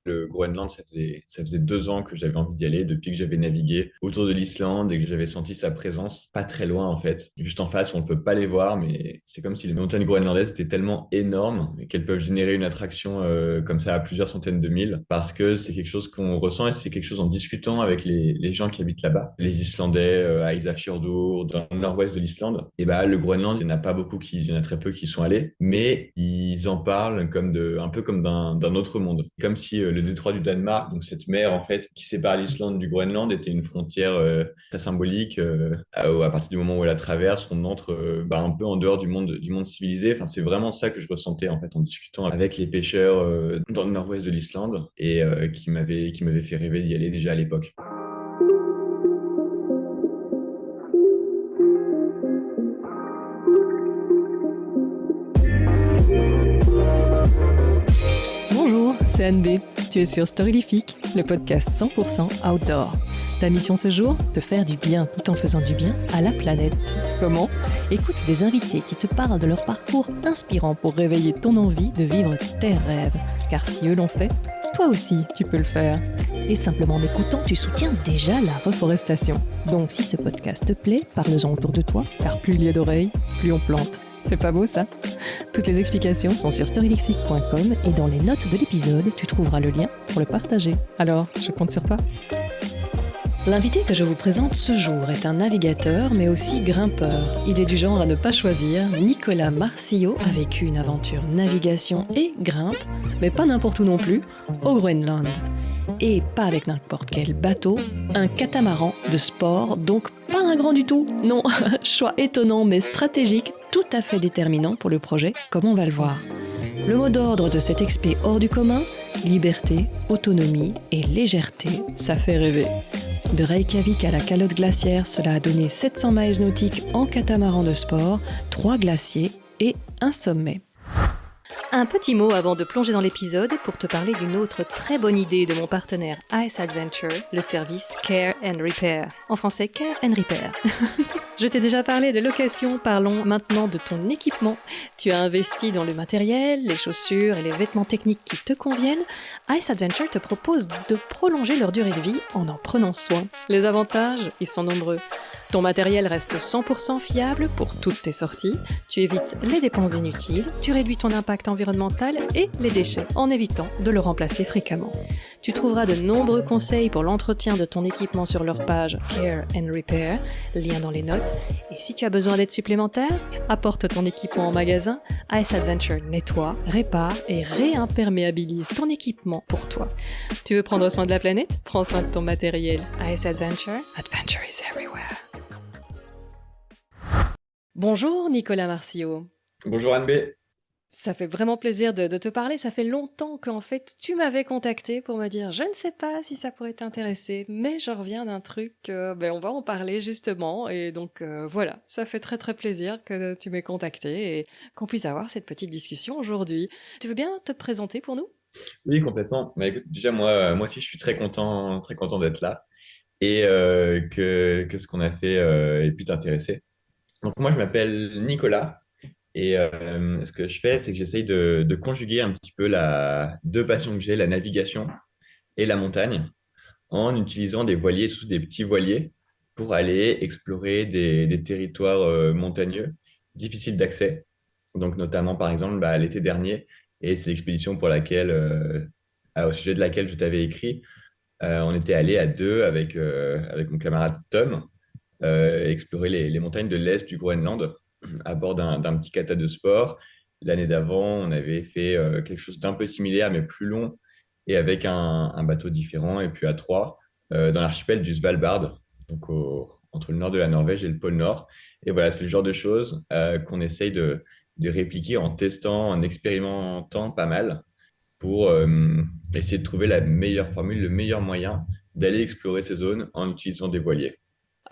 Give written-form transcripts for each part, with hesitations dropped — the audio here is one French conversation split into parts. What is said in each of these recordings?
Le Groenland, ça faisait 2 ans que j'avais envie d'y aller, depuis que j'avais navigué autour de l'Islande et que j'avais senti sa présence pas très loin en fait. Juste en face, on ne peut pas les voir, mais c'est comme si les montagnes groenlandaises étaient tellement énormes qu'elles peuvent générer une attraction comme ça à plusieurs centaines de milles, parce que c'est quelque chose qu'on ressent et c'est quelque chose en discutant avec les gens qui habitent là-bas. Les Islandais à Ísafjörður, dans le nord-ouest de l'Islande, et bah le Groenland, il n'y en a pas beaucoup il y en a très peu qui y sont allés, mais ils en parlent un peu comme d'un autre monde. Comme si le détroit du Danemark, donc cette mer en fait qui sépare l'Islande du Groenland, était une frontière très symbolique. À partir du moment où elle la traverse, on entre un peu en dehors du monde civilisé. Enfin, c'est vraiment ça que je ressentais en fait en discutant avec les pêcheurs dans le nord-ouest de l'Islande et qui m'avait fait rêver d'y aller déjà à l'époque. Bonjour, c'est Anne-B. Tu es sur Storylifique, le podcast 100% outdoor. Ta mission ce jour, te faire du bien tout en faisant du bien à la planète. Comment ? Écoute des invités qui te parlent de leur parcours inspirant pour réveiller ton envie de vivre tes rêves. Car si eux l'ont fait, toi aussi tu peux le faire. Et simplement en écoutant, tu soutiens déjà la reforestation. Donc si ce podcast te plaît, parle-en autour de toi, car plus il y a d'oreilles, plus on plante. C'est pas beau ça ? Toutes les explications sont sur storylifique.com et dans les notes de l'épisode, tu trouveras le lien pour le partager. Alors, je compte sur toi. L'invité que je vous présente ce jour est un navigateur, mais aussi grimpeur. Il est du genre à ne pas choisir. Nicolas Marcillo a vécu une aventure navigation et grimpe, mais pas n'importe où non plus, au Groenland. Et pas avec n'importe quel bateau, un catamaran de sport, donc pas un grand du tout. Non, choix étonnant mais stratégique, tout à fait déterminant pour le projet, comme on va le voir. Le mot d'ordre de cet expé hors du commun, liberté, autonomie et légèreté, ça fait rêver. De Reykjavik à la calotte glaciaire, cela a donné 700 miles nautiques en catamaran de sport, 3 glaciers et un sommet. Un petit mot avant de plonger dans l'épisode pour te parler d'une autre très bonne idée de mon partenaire Ice Adventure, le service Care and Repair. En français, Care and Repair. Je t'ai déjà parlé de location, parlons maintenant de ton équipement. Tu as investi dans le matériel, les chaussures et les vêtements techniques qui te conviennent. Ice Adventure te propose de prolonger leur durée de vie en prenant soin. Les avantages, ils sont nombreux. Ton matériel reste 100% fiable pour toutes tes sorties, tu évites les dépenses inutiles, tu réduis ton impact environnemental et les déchets en évitant de le remplacer fréquemment. Tu trouveras de nombreux conseils pour l'entretien de ton équipement sur leur page Care and Repair, lien dans les notes. Et si tu as besoin d'aide supplémentaire, apporte ton équipement en magasin, Ice Adventure nettoie, répare et réimperméabilise ton équipement pour toi. Tu veux prendre soin de la planète ? Prends soin de ton matériel. Ice Adventure, adventure is everywhere. Bonjour Nicolas Marcillo. Bonjour Anne B. Ça fait vraiment plaisir de te parler. Ça fait longtemps qu'en fait tu m'avais contacté pour me dire je ne sais pas si ça pourrait t'intéresser, mais je reviens d'un truc, on va en parler justement. Et donc voilà, ça fait très très plaisir que tu m'aies contacté et qu'on puisse avoir cette petite discussion aujourd'hui. Tu veux bien te présenter pour nous ? Oui, complètement. Bah, écoute, déjà, moi aussi, je suis très content d'être là et que ce qu'on a fait ait pu t'intéresser. Donc, moi, je m'appelle Nicolas et ce que je fais, c'est que j'essaye de conjuguer un petit peu deux passions que j'ai, la navigation et la montagne, en utilisant des voiliers, surtout des petits voiliers, pour aller explorer des territoires montagneux, difficiles d'accès. Donc, notamment, par exemple, l'été dernier, et c'est l'expédition au sujet de laquelle je t'avais écrit, on était allé à deux avec mon camarade Tom, explorer les montagnes de l'est du Groenland à bord d'un petit kata de sport. L'année d'avant, on avait fait quelque chose d'un peu similaire, mais plus long, et avec un bateau différent, et puis à trois, dans l'archipel du Svalbard, donc entre le nord de la Norvège et le pôle Nord. Et voilà, c'est le genre de choses qu'on essaye de répliquer en testant, en expérimentant pas mal, pour essayer de trouver la meilleure formule, le meilleur moyen d'aller explorer ces zones en utilisant des voiliers.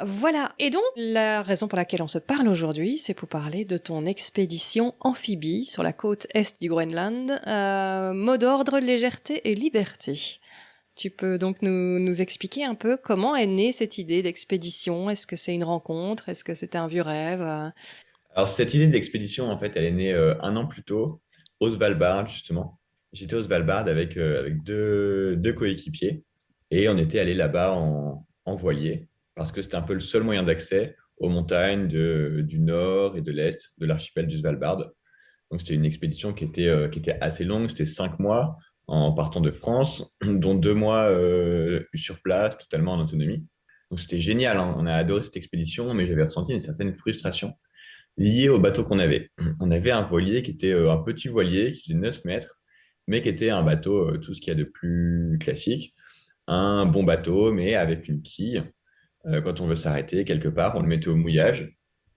Voilà, et donc la raison pour laquelle on se parle aujourd'hui, c'est pour parler de ton expédition amphibie sur la côte est du Groenland, mot d'ordre, légèreté et liberté. Tu peux donc nous expliquer un peu comment est née cette idée d'expédition ? Est-ce que c'est une rencontre ? Est-ce que c'était un vieux rêve ? Alors, cette idée d'expédition, en fait, elle est née 1 an plus tôt, au Svalbard, justement. J'étais au Svalbard avec deux coéquipiers et on était allé là-bas en voilier parce que c'était un peu le seul moyen d'accès aux montagnes du nord et de l'est de l'archipel du Svalbard. Donc, c'était une expédition qui était assez longue, c'était 5 mois en partant de France, dont 2 mois sur place, totalement en autonomie. Donc, c'était génial, hein. On a adoré cette expédition, mais j'avais ressenti une certaine frustration liée au bateau qu'on avait. On avait un voilier qui était un petit voilier qui faisait 9 mètres, mais qui était un bateau, tout ce qu'il y a de plus classique. Un bon bateau, mais avec une quille. Quand on veut s'arrêter quelque part, on le mettait au mouillage,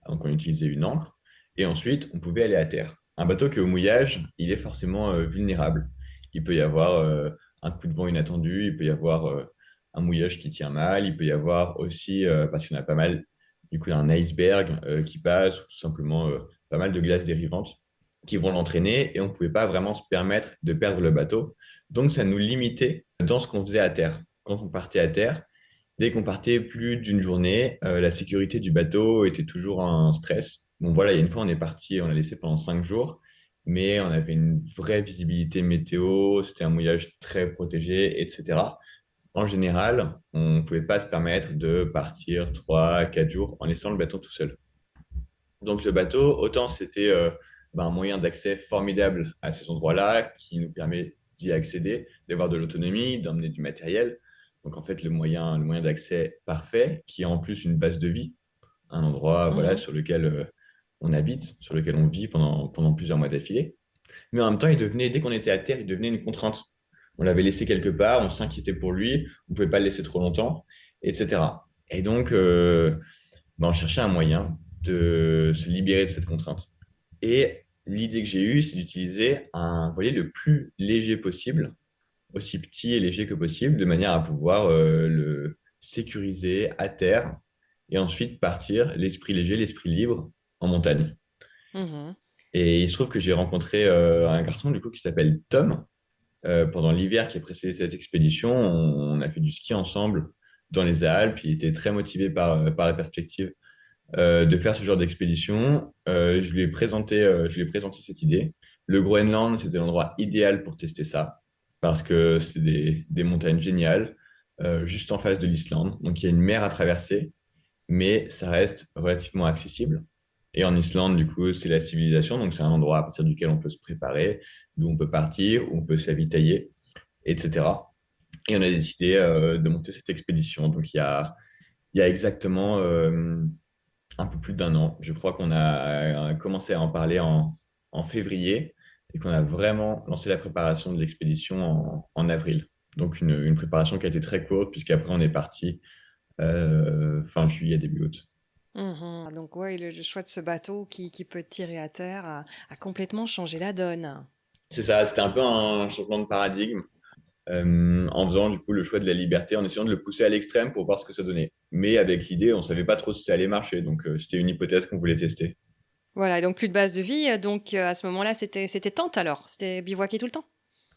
donc on utilisait une ancre, et ensuite on pouvait aller à terre. Un bateau qui est au mouillage, il est forcément vulnérable. Il peut y avoir un coup de vent inattendu, il peut y avoir un mouillage qui tient mal, il peut y avoir aussi, parce qu'il y en a pas mal, du coup, un iceberg qui passe, ou tout simplement pas mal de glaces dérivantes qui vont l'entraîner, et on ne pouvait pas vraiment se permettre de perdre le bateau. Donc ça nous limitait dans ce qu'on faisait à terre. Quand on partait à terre, dès qu'on partait plus d'une journée, la sécurité du bateau était toujours un stress. Bon, voilà, il y a une fois, on est parti, on l'a laissé pendant 5 jours, mais on avait une vraie visibilité météo, c'était un mouillage très protégé, etc. En général, on ne pouvait pas se permettre de partir 3, 4 jours en laissant le bateau tout seul. Donc, le bateau, autant c'était un moyen d'accès formidable à ces endroits-là qui nous permet d'y accéder, d'avoir de l'autonomie, d'emmener du matériel. Donc, en fait, le moyen d'accès parfait, qui est en plus une base de vie, un endroit voilà, Mhm. sur lequel on habite, sur lequel on vit pendant plusieurs mois d'affilée. Mais en même temps, dès qu'on était à terre, il devenait une contrainte. On l'avait laissé quelque part, on s'inquiétait pour lui, on ne pouvait pas le laisser trop longtemps, etc. Et donc, on cherchait un moyen de se libérer de cette contrainte. Et l'idée que j'ai eue, c'est d'utiliser un voilier le plus léger possible, aussi petit et léger que possible, de manière à pouvoir le sécuriser à terre et ensuite partir l'esprit léger, l'esprit libre en montagne. Mhm. Et il se trouve que j'ai rencontré un garçon du coup qui s'appelle Tom pendant l'hiver qui a précédé cette expédition. On a fait du ski ensemble dans les Alpes. Il était très motivé par la perspective de faire ce genre d'expédition. Je lui ai présenté cette idée. Le Groenland, c'était l'endroit idéal pour tester ça, parce que c'est des montagnes géniales, juste en face de l'Islande. Donc il y a une mer à traverser, mais ça reste relativement accessible. Et en Islande, du coup, c'est la civilisation, donc c'est un endroit à partir duquel on peut se préparer, d'où on peut partir, où on peut s'avitailler, etc. Et on a décidé de monter cette expédition. Donc il y a exactement un peu plus d'un an. Je crois qu'on a commencé à en parler en février et qu'on a vraiment lancé la préparation de l'expédition en avril. Donc une préparation qui a été très courte puisqu'après on est parti fin juillet, début août. Mhm. Donc, ouais, le choix de ce bateau qui peut tirer à terre a complètement changé la donne. C'est ça, c'était un peu un changement de paradigme en faisant du coup le choix de la liberté, en essayant de le pousser à l'extrême pour voir ce que ça donnait. Mais avec l'idée, on ne savait pas trop si ça allait marcher, donc c'était une hypothèse qu'on voulait tester. Voilà, et donc plus de base de vie. Donc, à ce moment-là, c'était tente alors. C'était bivouaquer tout le temps.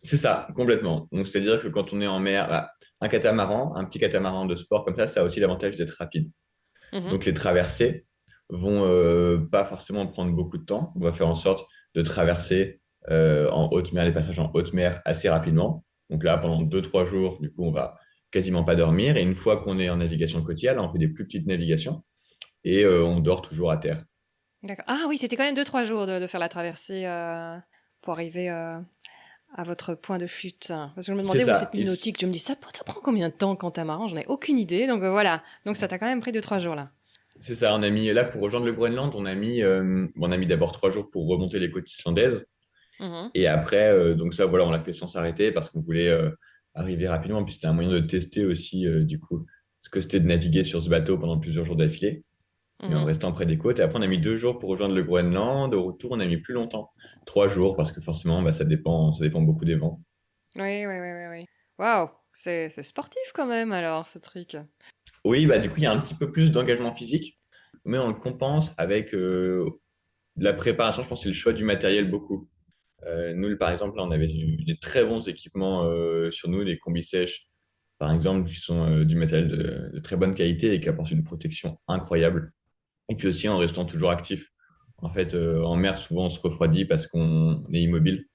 C'est ça, complètement. Donc c'est-à-dire que quand on est en mer, un catamaran, un petit catamaran de sport comme ça a aussi l'avantage d'être rapide. Mhm. Donc les traversées vont pas forcément prendre beaucoup de temps. On va faire en sorte de traverser en haute mer, les passages en haute mer assez rapidement. Donc là, pendant 2, 3 jours, du coup, on va quasiment pas dormir. Et une fois qu'on est en navigation côtière, là, on fait des plus petites navigations et on dort toujours à terre. D'accord. Ah oui, c'était quand même 2, 3 jours de faire la traversée pour arriver à votre point de chute. Parce que je me C'est demandais où ça. cette nuit nautique. Je me dis, ça prend combien de temps quand t'as marrant? J'en ai aucune idée. Donc voilà. Donc ça t'a quand même pris 2, 3 jours là. C'est ça. On a mis là pour rejoindre le Groenland, on a mis d'abord 3 jours pour remonter les côtes islandaises. Mhm. Et après, donc ça, voilà, on l'a fait sans s'arrêter parce qu'on voulait arriver rapidement. Puis c'était un moyen de tester aussi, du coup, ce que c'était de naviguer sur ce bateau pendant plusieurs jours d'affilée, mais en Mhm. restant près des côtes. Et après, on a mis 2 jours pour rejoindre le Groenland. Au retour, on a mis plus longtemps, 3 jours, parce que forcément, ça dépend beaucoup des vents. Oui, oui, oui, oui, oui. Waouh, c'est sportif quand même alors, ce truc. Oui, bah, du coup, il y a un petit peu plus d'engagement physique, mais on le compense avec de la préparation. Je pense que c'est le choix du matériel beaucoup. Nous, par exemple, là, on avait des très bons équipements sur nous, des combis sèches, par exemple, qui sont du matériel de très bonne qualité et qui apportent une protection incroyable. Et puis aussi en restant toujours actif. En fait, en mer, souvent, on se refroidit parce qu'on est immobile.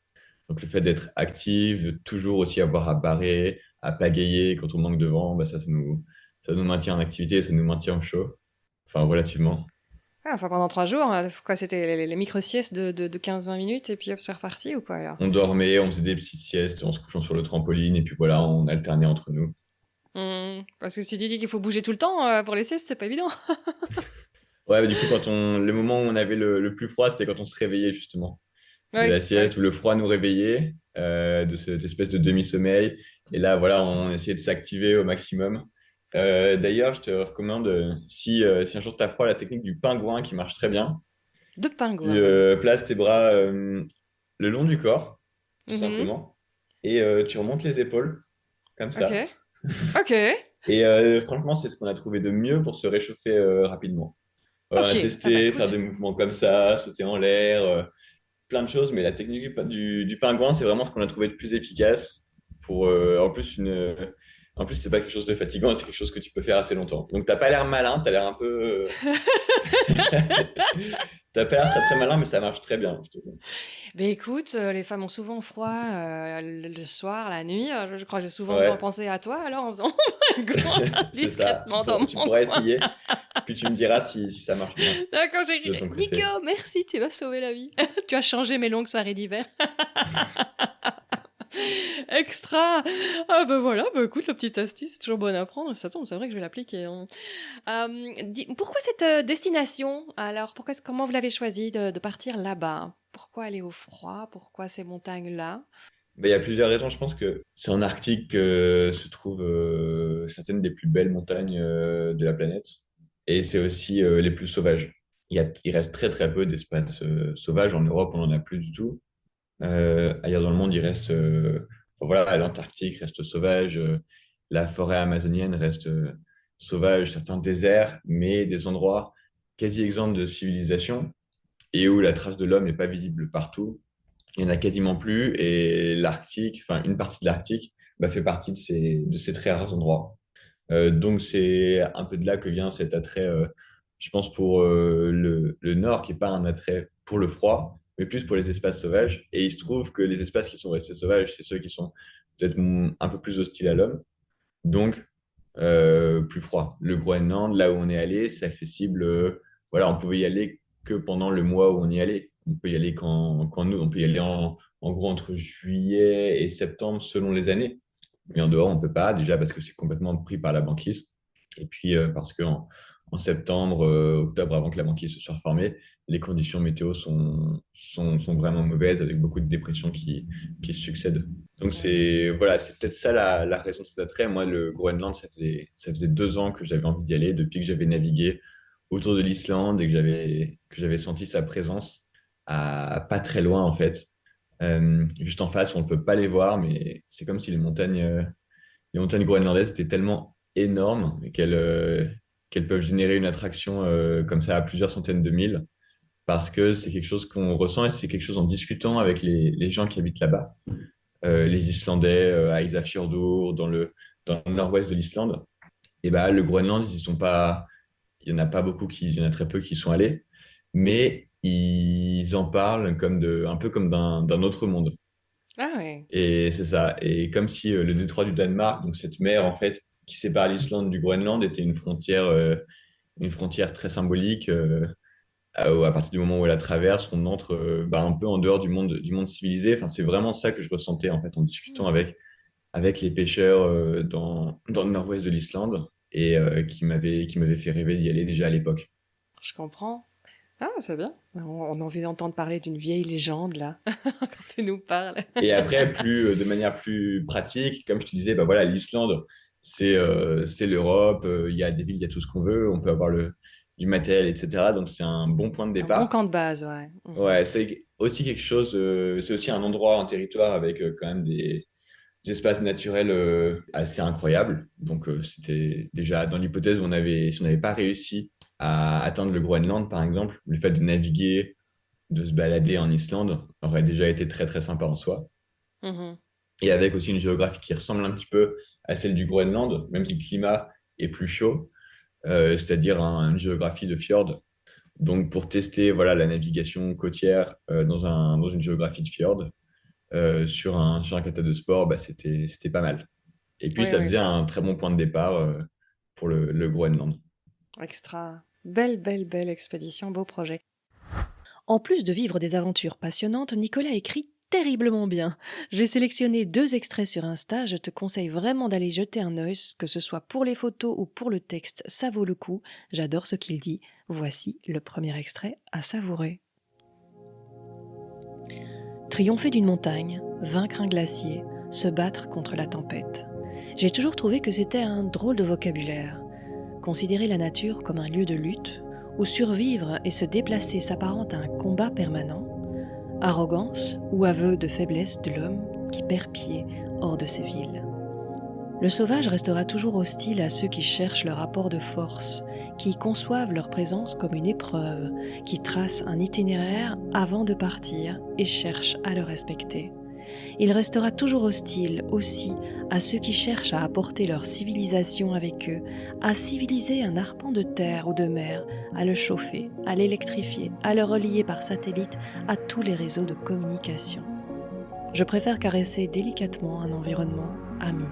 Donc le fait d'être actif, de toujours aussi avoir à barrer, à pagayer quand on manque de vent, bah, ça nous maintient en activité, ça nous maintient au chaud, enfin relativement. Ah, enfin, pendant 3 jours, quoi, c'était les micro-siestes de 15-20 minutes et puis hop, c'est reparti ou quoi alors? On dormait, on faisait des petites siestes en se couchant sur le trampoline, et puis voilà, on alternait entre nous. Parce que si tu dis qu'il faut bouger tout le temps pour les siestes, c'est pas évident. Ouais, bah, du coup, le moment où on avait le plus froid, c'était quand on se réveillait justement de Oui, la oui. sieste, où le froid nous réveillait, de cette espèce de demi-sommeil. Et là, voilà, on essayait de s'activer au maximum. D'ailleurs, je te recommande, si un jour tu as froid, la technique du pingouin qui marche très bien. De Tu pingouins. places tes bras le long du corps, tout Mhm. simplement, et tu remontes les épaules, comme Ok. ça. Ok. Et franchement, c'est ce qu'on a trouvé de mieux pour se réchauffer rapidement. On a Ok. Ah bah testé faire des écoute. mouvements comme ça, sauter en l'air, plein de choses, mais la technique du pingouin, c'est vraiment ce qu'on a trouvé de plus efficace pour en plus c'est pas quelque chose de fatigant, c'est quelque chose que tu peux faire assez longtemps. Donc t'as pas l'air malin, t'as l'air un peu t'as pas l'air très très malin, mais ça marche très bien, je trouve. Ben écoute, les femmes ont souvent froid le soir, la nuit. Je crois que j'ai souvent Ouais, pensé à toi alors en faisant un coin c'est ça. discrètement dans Tu mon pourrais coin. essayer, puis tu me diras si ça marche bien D'accord, de j'écrirai ton Nico, côté. merci, tu m'as sauvé la vie. Tu as changé mes longues soirées d'hiver. Extra! Ah bah voilà, bah écoute, la petite astuce, c'est toujours bon à prendre. Ça tombe, c'est vrai que je vais l'appliquer, hein. Pourquoi cette destination? Alors, comment vous l'avez choisi de partir là-bas? Pourquoi aller au froid? Pourquoi ces montagnes-là? Mais il y a plusieurs raisons. Je pense que c'est en Arctique que se trouvent certaines des plus belles montagnes de la planète. Et c'est aussi les plus sauvages. Il reste très très peu d'espaces sauvages. En Europe, on n'en a plus du tout. Ailleurs dans le monde, il reste, bon, voilà, l'Antarctique reste sauvage. La forêt amazonienne reste sauvage. Certains déserts, mais des endroits quasi exempts de civilisation et où la trace de l'homme n'est pas visible partout. Il n'y en a quasiment plus et l'Arctique, enfin une partie de l'Arctique, bah, fait partie de ces très rares endroits. Donc c'est un peu de là que vient cet attrait, je pense, pour le Nord, qui n'est pas un attrait pour le froid, mais plus pour les espaces sauvages. Et il se trouve que les espaces qui sont restés sauvages, c'est ceux qui sont peut-être un peu plus hostiles à l'homme, donc plus froid. Le Groenland, là où on est allé, c'est accessible. Voilà, on pouvait y aller que pendant le mois où on y allait. On peut y aller quand nous, on peut y aller en gros entre juillet et septembre selon les années. Mais en dehors, on ne peut pas, déjà parce que c'est complètement pris par la banquise. Et puis parce qu'en en septembre, octobre, avant que la banquise se soit reformée, les conditions météo sont vraiment mauvaises, avec beaucoup de dépressions qui se succèdent. Donc Ouais. c'est peut-être ça la raison de cet attrait. Moi, le Groenland, ça faisait 2 ans que j'avais envie d'y aller, depuis que j'avais navigué autour de l'Islande et que j'avais senti sa présence à pas très loin en fait. Juste en face, on ne peut pas les voir, mais c'est comme si les montagnes groenlandaises étaient tellement énormes qu'elles peuvent générer une attraction comme ça à plusieurs centaines de milles, parce que c'est quelque chose qu'on ressent et c'est quelque chose en discutant avec les gens qui habitent là-bas, les Islandais à Ísafjörður, dans le nord-ouest de l'Islande. Et bah, le Groenland, ils y sont pas, il y en a pas beaucoup il y en a très peu qui y sont allés, mais ils en parlent un peu comme d'un autre monde. Ah ouais. Et c'est ça. Et comme si le détroit du Danemark, donc cette mer en fait qui sépare l'Islande du Groenland, était une frontière très symbolique. À partir du moment où elle la traverse, on entre bah, un peu en dehors du monde civilisé. Enfin, c'est vraiment ça que je ressentais en fait en discutant Hmm, avec les pêcheurs dans le nord-ouest de l'Islande et qui m'avait fait rêver d'y aller déjà à l'époque. je comprends. Ah, c'est bien. On a envie d'entendre parler d'une vieille légende, là, quand tu nous parles. Et après, de manière plus pratique, comme je te disais, bah voilà, l'Islande, c'est l'Europe, il y a des villes, il y a tout ce qu'on veut, on peut avoir du matériel, etc. Donc c'est un bon point de Un bon départ. camp de base, ouais. Mhm. Ouais, c'est aussi quelque chose, c'est aussi un endroit, un territoire avec quand même des espaces naturels assez incroyables. Donc c'était déjà dans l'hypothèse où si on n'avait pas réussi à atteindre le Groenland, par exemple, le fait de naviguer, de se balader en Islande aurait déjà été très très sympa en soi Mhm. et avec aussi une géographie qui ressemble un petit peu à celle du Groenland, même si le climat est plus chaud, c'est-à-dire une géographie de fjord. Donc pour tester voilà, la navigation côtière dans une géographie de fjord, sur un kata de sport, bah, c'était pas mal. Et puis, Oui, ça oui, faisait un très bon point de départ pour le Groenland. extra. Belle, belle, belle expédition, beau projet. En plus de vivre des aventures passionnantes, Nicolas écrit terriblement bien. J'ai sélectionné 2 extraits sur Insta, je te conseille vraiment d'aller jeter un œil, que ce soit pour les photos ou pour le texte, ça vaut le coup. J'adore ce qu'il dit. Voici le premier extrait à savourer. Triompher d'une montagne, vaincre un glacier, se battre contre la tempête. J'ai toujours trouvé que c'était un drôle de vocabulaire. Considérer la nature comme un lieu de lutte, où survivre et se déplacer s'apparente à un combat permanent, arrogance ou aveu de faiblesse de l'homme qui perd pied hors de ses villes. Le sauvage restera toujours hostile à ceux qui cherchent le rapport de force, qui conçoivent leur présence comme une épreuve, qui tracent un itinéraire avant de partir et cherchent à le respecter. Il restera toujours hostile aussi à ceux qui cherchent à apporter leur civilisation avec eux, à civiliser un arpent de terre ou de mer, à le chauffer, à l'électrifier, à le relier par satellite à tous les réseaux de communication. Je préfère caresser délicatement un environnement ami,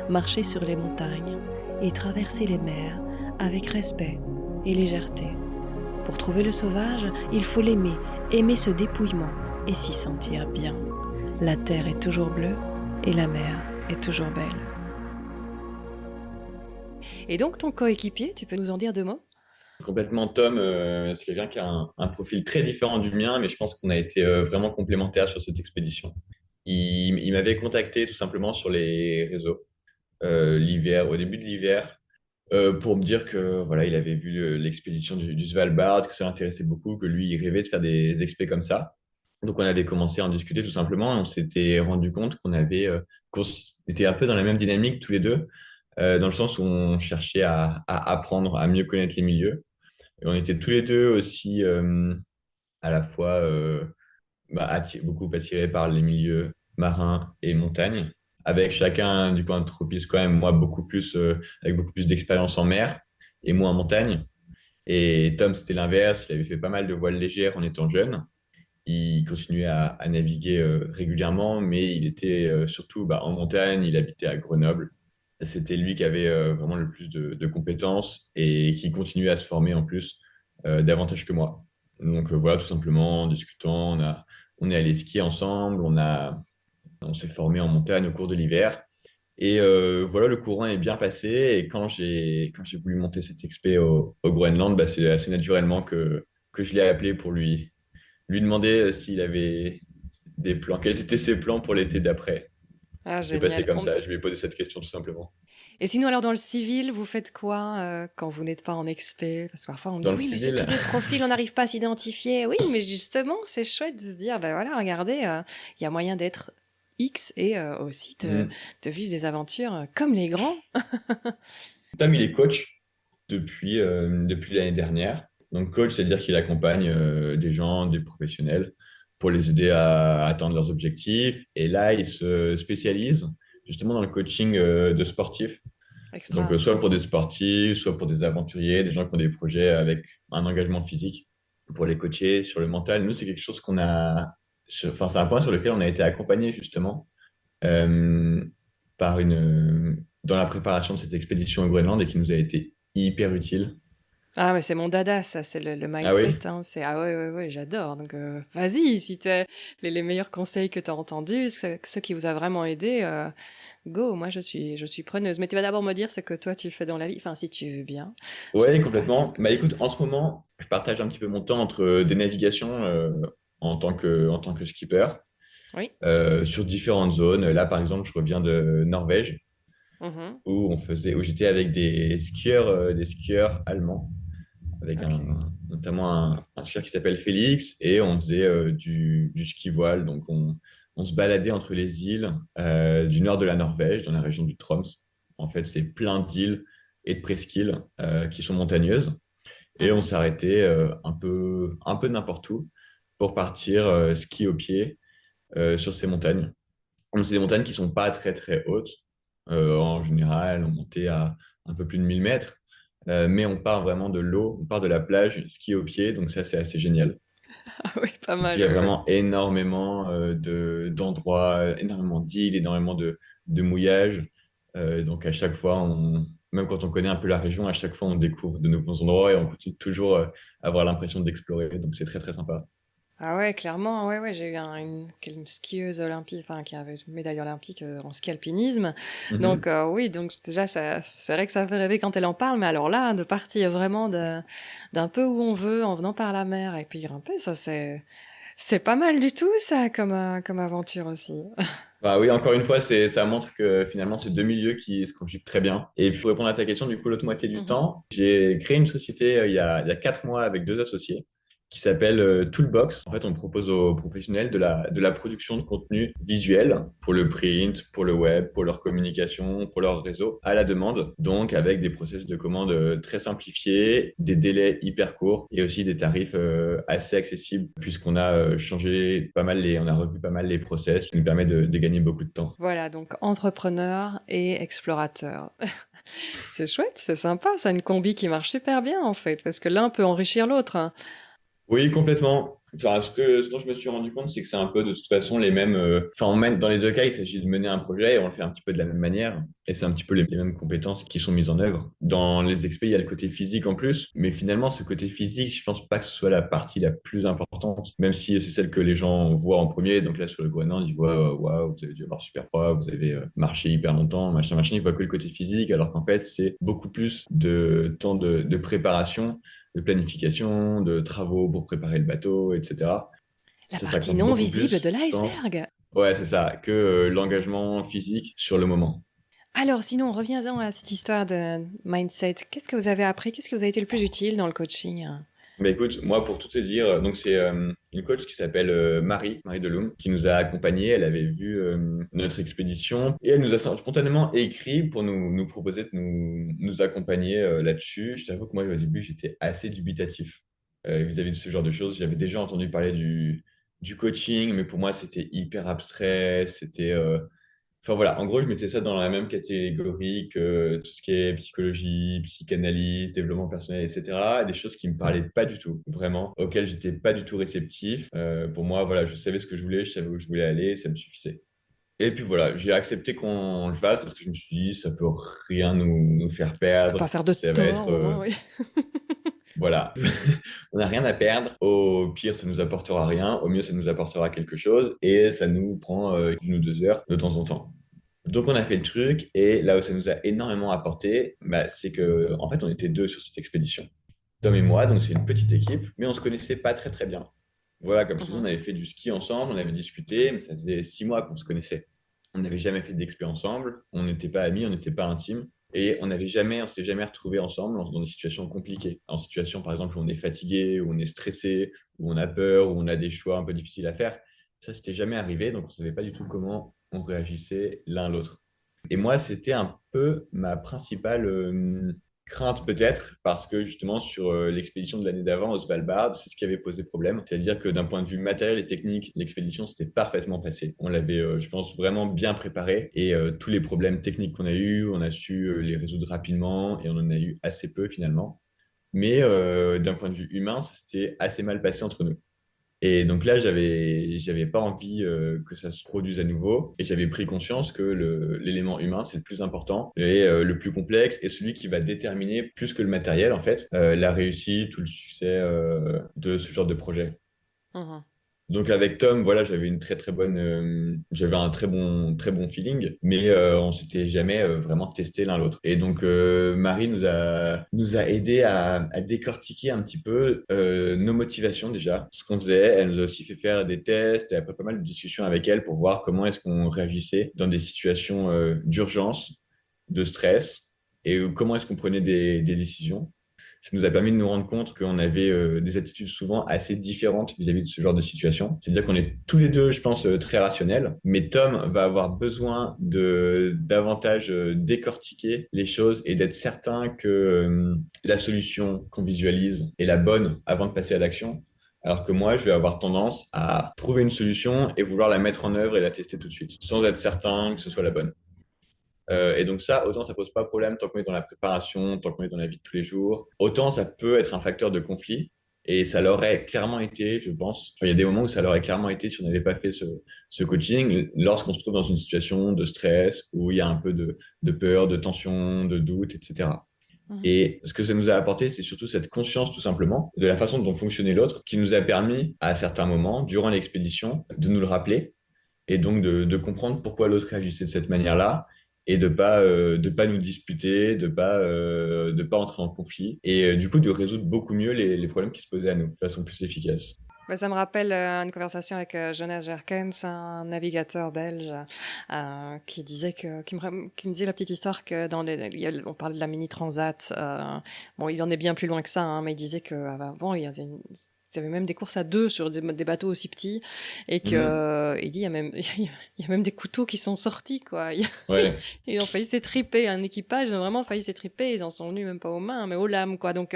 marcher sur les montagnes et traverser les mers avec respect et légèreté. Pour trouver le sauvage, il faut l'aimer, aimer ce dépouillement et s'y sentir bien. La terre est toujours bleue et la mer est toujours belle. Et donc ton coéquipier, tu peux nous en dire 2 mots? Complètement, Tom, c'est quelqu'un qui a un profil très différent du mien, mais je pense qu'on a été vraiment complémentaires sur cette expédition. Il m'avait contacté tout simplement sur les réseaux l'hiver, au début de l'hiver, pour me dire que voilà, il avait vu l'expédition du Svalbard, que ça l'intéressait beaucoup, que lui, il rêvait de faire des expés comme ça. Donc on avait commencé à en discuter tout simplement et on s'était rendu compte qu'on était un peu dans la même dynamique tous les deux, dans le sens où on cherchait à apprendre à mieux connaître les milieux. Et on était tous les deux aussi à la fois beaucoup attirés par les milieux marins et montagnes, avec chacun du point de tropisme quand même, moi beaucoup plus, avec beaucoup plus d'expérience en mer et moi en montagne. Et Tom, c'était l'inverse, il avait fait pas mal de voiles légères en étant jeune. Il continuait à naviguer régulièrement, mais il était surtout en montagne, il habitait à Grenoble. C'était lui qui avait vraiment le plus de compétences et qui continuait à se former en plus davantage que moi. Donc voilà, tout simplement, en discutant, on est allé skier ensemble, on s'est formé en montagne au cours de l'hiver. Et voilà, le courant est bien passé. Et quand j'ai voulu monter cette expé au Groenland, c'est assez naturellement que je l'ai appelé pour lui demander s'il avait des plans, quels étaient ses plans pour l'été d'après. Ah, C'est passé génial. comme ça, je lui ai posé cette question tout simplement. Et sinon, alors dans le civil, vous faites quoi quand vous n'êtes pas en expé? Parce que parfois on me Dans dit le oui, mais c'est civil, tous des profils, on n'arrive pas à s'identifier. Oui, mais justement, c'est chouette de se dire, ben voilà, regardez, il y a moyen d'être X et aussi de vivre des aventures comme les grands. Tom, il est coach depuis l'année dernière. Donc, coach, c'est-à-dire qu'il accompagne des gens, des professionnels, pour les aider à atteindre leurs objectifs. Et là, il se spécialise justement dans le coaching de sportifs. Donc, Extra. soit pour des sportifs, soit pour des aventuriers, des gens qui ont des projets avec un engagement physique, pour les coacher sur le mental. Nous, c'est quelque chose enfin, c'est un point sur lequel on a été accompagné justement euh, dans la préparation de cette expédition au Groenland et qui nous a été hyper utile. Ah, mais c'est mon dada, ça, c'est le Ah oui? mindset. Hein, c'est ah ouais, ouais, ouais, j'adore. Donc, vas-y, si t'as les meilleurs conseils que t'as entendus, ceux qui vous a vraiment aidé, go, moi je suis preneuse. Mais tu vas d'abord me dire ce que toi tu fais dans la vie, enfin si tu veux bien. Je Ouais, sais pas, tu complètement. peux Bah aussi. écoute, en ce moment, je partage un petit peu mon temps entre des navigations en tant que skipper Oui. sur différentes zones. Là, par exemple, je reviens de Norvège Mhm. où j'étais avec des skieurs allemands, avec Ok. notamment un skieur qui s'appelle Félix, et on faisait du ski voile. Donc, on se baladait entre les îles du nord de la Norvège, dans la région du Troms. En fait, c'est plein d'îles et de presqu'îles qui sont montagneuses. Et on Mhm. s'arrêtait un peu n'importe où pour partir ski au pied sur ces montagnes. Donc, c'est des montagnes qui sont pas très très hautes. En général, on montait à un peu plus de 1 000 mètres. Mais on part vraiment de l'eau, on part de la plage, ski au pied, donc ça c'est assez génial. Ah oui, pas Donc, il mal, y a ouais. vraiment énormément d'endroits, énormément d'îles, énormément de mouillages. Donc, à chaque fois, même quand on connaît un peu la région, à chaque fois, on découvre de nouveaux endroits et on continue toujours à avoir l'impression d'explorer. Donc, c'est très, très sympa. Ah ouais, clairement, ouais, ouais, j'ai eu une skieuse olympique, enfin, qui avait une médaille olympique en ski alpinisme. Donc, Mhm. oui, donc déjà, c'est vrai que ça fait rêver quand elle en parle, mais alors là, de partir vraiment d'un peu où on veut, en venant par la mer et puis grimper, ça, c'est pas mal du tout, ça, comme aventure aussi. Bah oui, encore une fois, ça montre que finalement, c'est deux milieux qui se conjuguent très bien. Et puis, pour répondre à ta question, du coup, l'autre moitié du Mhm. temps, j'ai créé une société il y a 4 mois avec deux associés qui s'appelle Toolbox. En fait, on propose aux professionnels de la production de contenu visuel pour le print, pour le web, pour leur communication, pour leur réseau, à la demande. Donc, avec des process de commande très simplifiés, des délais hyper courts et aussi des tarifs assez accessibles puisqu'on a changé pas mal on a revu pas mal les process, ce qui nous permet de gagner beaucoup de temps. Voilà, donc entrepreneur et explorateur. C'est chouette, c'est sympa, c'est une combi qui marche super bien en fait, parce que l'un peut enrichir l'autre, hein. Oui, complètement. Enfin, ce dont je me suis rendu compte, c'est que c'est un peu de toute façon les mêmes. Enfin, dans les deux cas, il s'agit de mener un projet et on le fait un petit peu de la même manière. Et c'est un petit peu les mêmes compétences qui sont mises en œuvre. Dans les expés, il y a le côté physique en plus. Mais finalement, ce côté physique, je pense pas que ce soit la partie la plus importante, même si c'est celle que les gens voient en premier. Donc là, sur le Groenland, ils voient, waouh, vous avez dû avoir super froid, vous avez marché hyper longtemps, machin, machin. Ils voient que le côté physique, alors qu'en fait, c'est beaucoup plus de temps de préparation de planification, de travaux pour préparer le bateau, etc. La Ça partie compte non beaucoup visible plus, de je pense. l'iceberg. Ouais, c'est ça, que l'engagement physique sur le moment. Alors, sinon, reviens-en à cette histoire de mindset. Qu'est-ce que vous avez appris? Qu'est-ce que vous a été le plus utile dans le coaching? Mais écoute, moi, pour tout te dire, donc c'est une coach qui s'appelle Marie Deloum, qui nous a accompagnés. Elle avait vu notre expédition et elle nous a spontanément écrit pour nous proposer de nous accompagner là-dessus. Je t'avoue que moi, au début, j'étais assez dubitatif vis-à-vis de ce genre de choses. J'avais déjà entendu parler du coaching, mais pour moi, c'était hyper abstrait. Enfin voilà, en gros, je mettais ça dans la même catégorie que tout ce qui est psychologie, psychanalyse, développement personnel, etc. Des choses qui me parlaient pas du tout, vraiment, auxquelles j'étais pas du tout réceptif. Pour moi, voilà, je savais ce que je voulais, je savais où je voulais aller, ça me suffisait. Et puis voilà, j'ai accepté qu'on le fasse parce que je me suis dit, ça peut rien nous faire Ça peut pas perdre. faire de Ça va tort, être, au moins, oui. voilà, on n'a rien à perdre. Au pire, ça nous apportera rien. Au mieux, ça nous apportera quelque chose et ça nous prend 1 ou 2 heures de temps en temps. Donc, on a fait le truc, et là où ça nous a énormément apporté, bah, c'est que, en fait, on était deux sur cette expédition. Tom et moi, donc c'est une petite équipe, mais on se connaissait pas très très bien. Voilà, comme je te dis, on Mhm. avait fait du ski ensemble, on avait discuté, mais ça faisait 6 mois qu'on se connaissait. On n'avait jamais fait d'expé ensemble, on n'était pas amis, on n'était pas intimes, et on s'est jamais retrouvés ensemble dans des situations compliquées. En situation, par exemple, où on est fatigué, où on est stressé, où on a peur, où on a des choix un peu difficiles à faire. Ça, c'était jamais arrivé, donc on savait pas du tout comment on réagissait l'un l'autre. Et moi, c'était un peu ma principale crainte peut-être, parce que justement sur l'expédition de l'année d'avant au Svalbard, c'est ce qui avait posé problème. C'est-à-dire que d'un point de vue matériel et technique, l'expédition s'était parfaitement passée. On l'avait, je pense, vraiment bien préparé, et tous les problèmes techniques qu'on a eus, on a su les résoudre rapidement et on en a eu assez peu finalement. Mais d'un point de vue humain, ça s'était assez mal passé entre nous. Et donc là, j'avais pas envie que ça se produise à nouveau. Et j'avais pris conscience que l'élément humain, c'est le plus important et le plus complexe et celui qui va déterminer plus que le matériel, en fait, la réussite ou le succès de ce genre de projet. Mhm. Donc avec Tom, voilà, j'avais un très bon feeling, mais on s'était jamais vraiment testé l'un l'autre. Et donc Marie nous a aidé à décortiquer un petit peu nos motivations déjà, ce qu'on faisait. Elle nous a aussi fait faire des tests et après pas mal de discussions avec elle pour voir comment est-ce qu'on réagissait dans des situations d'urgence, de stress, et comment est-ce qu'on prenait des décisions. Ça nous a permis de nous rendre compte qu'on avait des attitudes souvent assez différentes vis-à-vis de ce genre de situation. C'est-à-dire qu'on est tous les deux, je pense, très rationnels, mais Tom va avoir besoin de davantage décortiquer les choses et d'être certain que la solution qu'on visualise est la bonne avant de passer à l'action. Alors que moi, je vais avoir tendance à trouver une solution et vouloir la mettre en œuvre et la tester tout de suite, sans être certain que ce soit la bonne. Et donc ça, autant ça pose pas de problème tant qu'on est dans la préparation, tant qu'on est dans la vie de tous les jours. Autant ça peut être un facteur de conflit. Et ça leur aurait clairement été, je pense, enfin, il y a des moments où ça leur aurait clairement été si on n'avait pas fait ce coaching, lorsqu'on se trouve dans une situation de stress, où il y a un peu de peur, de tension, de doute, etc. Mhm. Et ce que ça nous a apporté, c'est surtout cette conscience, tout simplement, de la façon dont fonctionnait l'autre, qui nous a permis, à certains moments, durant l'expédition, de nous le rappeler et donc de comprendre pourquoi l'autre réagissait de cette manière-là et de pas nous disputer, de pas entrer en conflit et du coup de résoudre beaucoup mieux les problèmes qui se posaient à nous de façon plus efficace. Bah, ça me rappelle une conversation avec Jonas Jerkens, un navigateur belge, qui me disait la petite histoire que on parlait de la mini transat. Bon, il en est bien plus loin que ça, hein, mais il disait qu'avant, il y avait même des courses à deux sur des bateaux aussi petits, et Mhm. il dit il y a même des couteaux qui sont sortis, quoi. Ouais, Ils ont failli s'étriper, un équipage, ils ont vraiment failli s'étriper, ils en sont venus même pas aux mains, mais aux lames, quoi. Donc,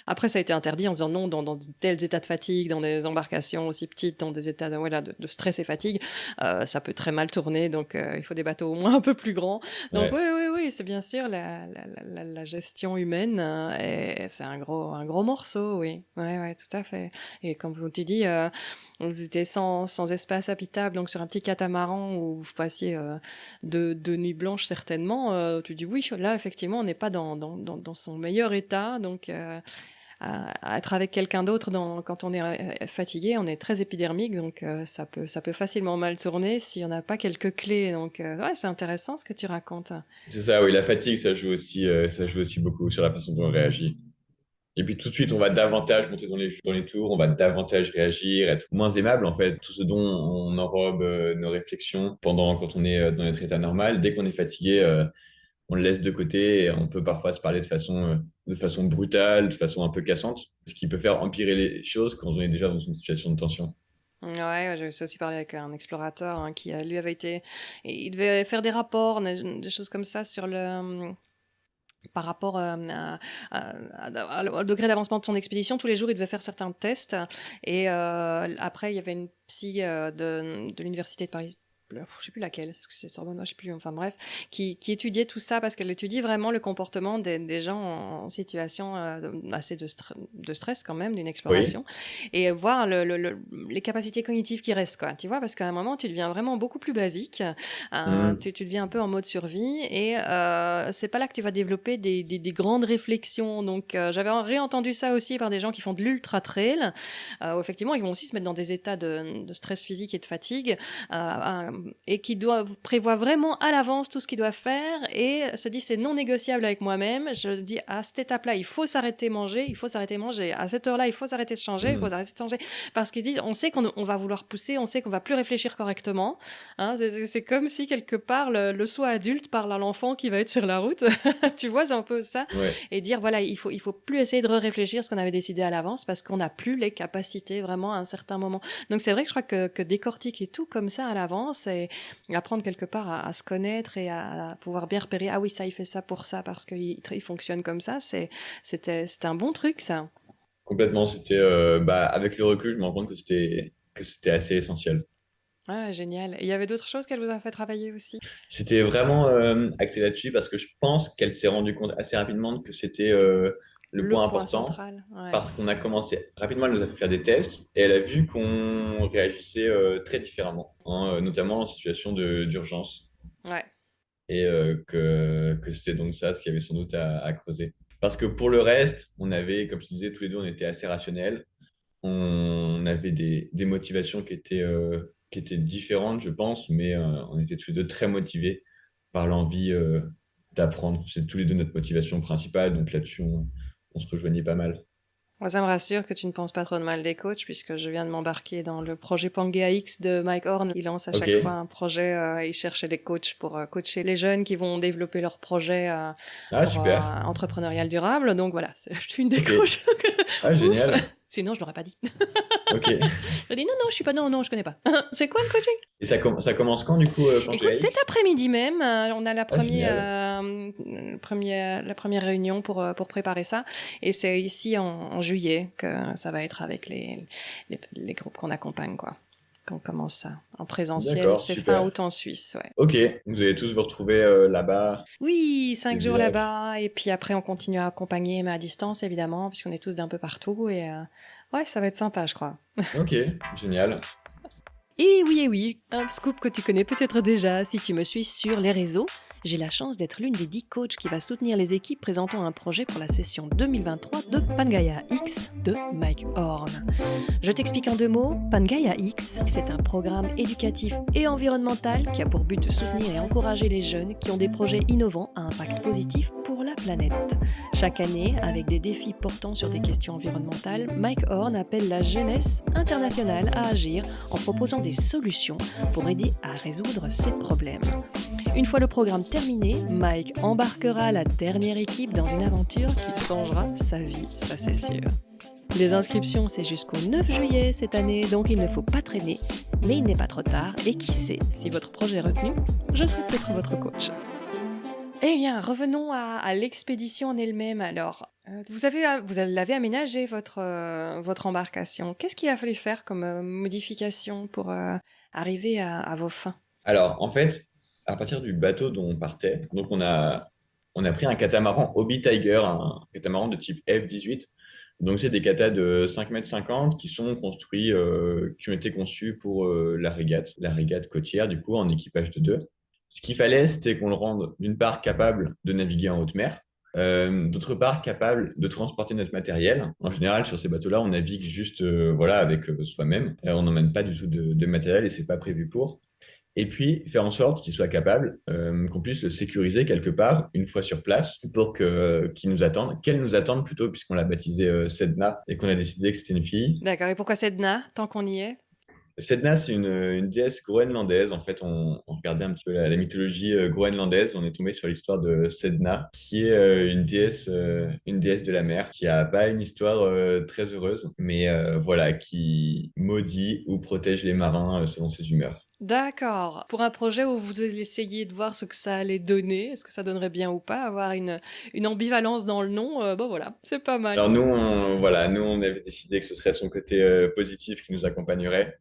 après, ça a été interdit en disant non, dans de tels états de fatigue, dans des embarcations aussi petites, dans des états voilà, de stress et fatigue, ça peut très mal tourner, donc il faut des bateaux au moins un peu plus grands. Donc, oui, ouais. oui, oui, c'est bien sûr la gestion humaine, et c'est un gros morceau, oui. Ouais, ouais, tout à fait. Et comme vous tu dis, vous étiez sans espace habitable, donc sur un petit catamaran où vous passiez de nuit blanche certainement, tu dis oui, là effectivement on n'est pas dans son meilleur état, donc à être avec quelqu'un d'autre quand on est fatigué, on est très épidermique, donc ça peut facilement mal tourner si on n'a pas quelques clés. Donc ouais, c'est intéressant ce que tu racontes. C'est ça, oui, la fatigue, ça joue aussi beaucoup sur la façon dont on réagit. Et puis tout de suite, on va davantage monter dans les tours, on va davantage réagir, être moins aimable en fait, tout ce dont on enrobe nos réflexions quand on est dans notre état normal. Dès qu'on est fatigué, on le laisse de côté et on peut parfois se parler de façon brutale, de façon un peu cassante, ce qui peut faire empirer les choses quand on est déjà dans une situation de tension. Ouais, ouais, j'avais aussi parlé avec un explorateur, hein, lui avait il devait faire des rapports, des choses comme ça sur par rapport au degré d'avancement de son expédition. Tous les jours, il devait faire certains tests. Et après, il y avait une psy de l'université de Paris. Je sais plus laquelle, est-ce que c'est Sorbonne, je sais plus, enfin bref, qui étudiait tout ça parce qu'elle étudie vraiment le comportement des gens en situation assez de stress quand même, d'une Oui. exploration, et voir les capacités cognitives qui restent, quoi, tu vois, parce qu'à un moment, tu deviens vraiment beaucoup plus basique, Mhm. tu deviens un peu en mode survie, et c'est pas là que tu vas développer des grandes réflexions. Donc j'avais réentendu ça aussi par des gens qui font de l'ultra trail, où effectivement ils vont aussi se mettre dans des états de stress physique et de fatigue, et qui prévoient vraiment à l'avance tout ce qu'ils doivent faire, et se disent c'est non négociable avec moi-même. Je dis à cette étape-là il faut s'arrêter manger, à cette heure-là il faut s'arrêter de changer, il faut Mhm. s'arrêter de changer, parce qu'ils disent on sait qu'on va vouloir pousser, on sait qu'on va plus réfléchir correctement, hein. C'est comme si quelque part le soi adulte parle à l'enfant qui va être sur la route. Tu vois, c'est un peu ça. Ouais. Et dire voilà, il faut plus essayer de réfléchir ce qu'on avait décidé à l'avance, parce qu'on n'a plus les capacités vraiment à un certain moment. Donc c'est vrai que je crois que décortiquer tout comme ça à l'avance, et apprendre quelque part à se connaître et à pouvoir bien repérer, ah oui, ça il fait ça pour ça parce qu'il fonctionne comme ça, c'était un bon truc, ça. Complètement, avec le recul, je me rends compte que c'était assez essentiel. Ah, génial. Et il y avait d'autres choses qu'elle vous a fait travailler aussi? C'était vraiment axé là-dessus parce que je pense qu'elle s'est rendue compte assez rapidement que c'était le Le point point important central, ouais. parce qu'on a commencé rapidement, elle nous a fait faire des tests et elle a vu qu'on réagissait très différemment, hein, notamment en situation d'urgence Ouais. et que c'était donc ça ce qu'il y avait sans doute à creuser. Parce que pour le reste, on avait, comme tu disais, tous les deux, on était assez rationnels. On avait des motivations qui étaient différentes, je pense, mais on était tous les deux très motivés par l'envie d'apprendre. C'est tous les deux notre motivation principale, donc là-dessus, on se rejoignait pas mal. Moi, ça me rassure que tu ne penses pas trop de mal des coachs, puisque je viens de m'embarquer dans le projet Pangea X de Mike Horn. Il lance à Ok, chaque fois un projet, il cherche des coachs pour coacher les jeunes qui vont développer leur projet ah pour super, entrepreneurial durable. Donc voilà, je suis une des ok, coachs. ah Ouf. génial, Sinon, je l'aurais pas dit. ok. Je dis non, non, je suis pas, non, non, je connais pas. C'est quoi le coaching? Et ça commence quand du coup, Écoute, Pangea cet X? après-midi même, on a Ah génial, la première réunion pour préparer ça. Et c'est ici en juillet que ça va être avec les groupes qu'on accompagne, quoi. qu'on commence ça. En présentiel, D'accord, c'est fin super. août en Suisse, ouais. Ok, vous allez tous vous retrouver là-bas, Oui, les 5 jours élèves. là-bas, et puis après on continue à accompagner, mais à distance évidemment, puisqu'on est tous d'un peu partout, et ouais, ça va être sympa, je crois. Ok, génial. Et oui, un scoop que tu connais peut-être déjà si tu me suis sur les réseaux. J'ai la chance d'être l'une des 10 coachs qui va soutenir les équipes présentant un projet pour la session 2023 de Pangaea X de Mike Horn. Je t'explique en 2 mots, Pangaea X, c'est un programme éducatif et environnemental qui a pour but de soutenir et encourager les jeunes qui ont des projets innovants à impact positif pour la planète. Chaque année, avec des défis portant sur des questions environnementales, Mike Horn appelle la jeunesse internationale à agir en proposant des solutions pour aider à résoudre ces problèmes. Une fois le programme terminé, Mike embarquera la dernière équipe dans une aventure qui changera sa vie, ça c'est sûr. Les inscriptions, c'est jusqu'au 9 juillet cette année, donc il ne faut pas traîner. Mais il n'est pas trop tard, et qui sait, si votre projet est retenu, je serai peut-être votre coach. Eh bien, revenons à l'expédition en elle-même alors. Vous l'avez aménagé votre embarcation. Qu'est-ce qu'il a fallu faire comme modification pour arriver à vos fins? Alors, en fait, à partir du bateau dont on partait, donc on a pris un catamaran Hobby Tiger, un catamaran de type F18. Donc, c'est des katas de 5,50 m qui sont construits, qui ont été conçus pour la régate côtière, du coup, en équipage de deux. Ce qu'il fallait, c'était qu'on le rende, d'une part, capable de naviguer en haute mer, d'autre part, capable de transporter notre matériel. En général, sur ces bateaux-là, on navigue juste voilà, avec soi-même. On n'emmène pas du tout de matériel et c'est pas prévu pour. Et puis, faire en sorte qu'il soit capable, qu'on puisse le sécuriser quelque part, une fois sur place, pour qu'il nous attende, qu'elle nous attende plutôt, puisqu'on l'a baptisée Sedna et qu'on a décidé que c'était une fille. D'accord, et pourquoi Sedna, tant qu'on y est? Sedna, c'est une déesse groenlandaise. En fait, on regardait un petit peu la mythologie groenlandaise. On est tombé sur l'histoire de Sedna, qui est une déesse de la mer, qui a pas une histoire très heureuse, mais voilà, qui maudit ou protège les marins selon ses humeurs. D'accord. Pour un projet où vous essayiez de voir ce que ça allait donner, est-ce que ça donnerait bien ou pas, avoir une ambivalence dans le nom, bon voilà, c'est pas mal. Alors voilà, nous, on avait décidé que ce serait son côté positif qui nous accompagnerait.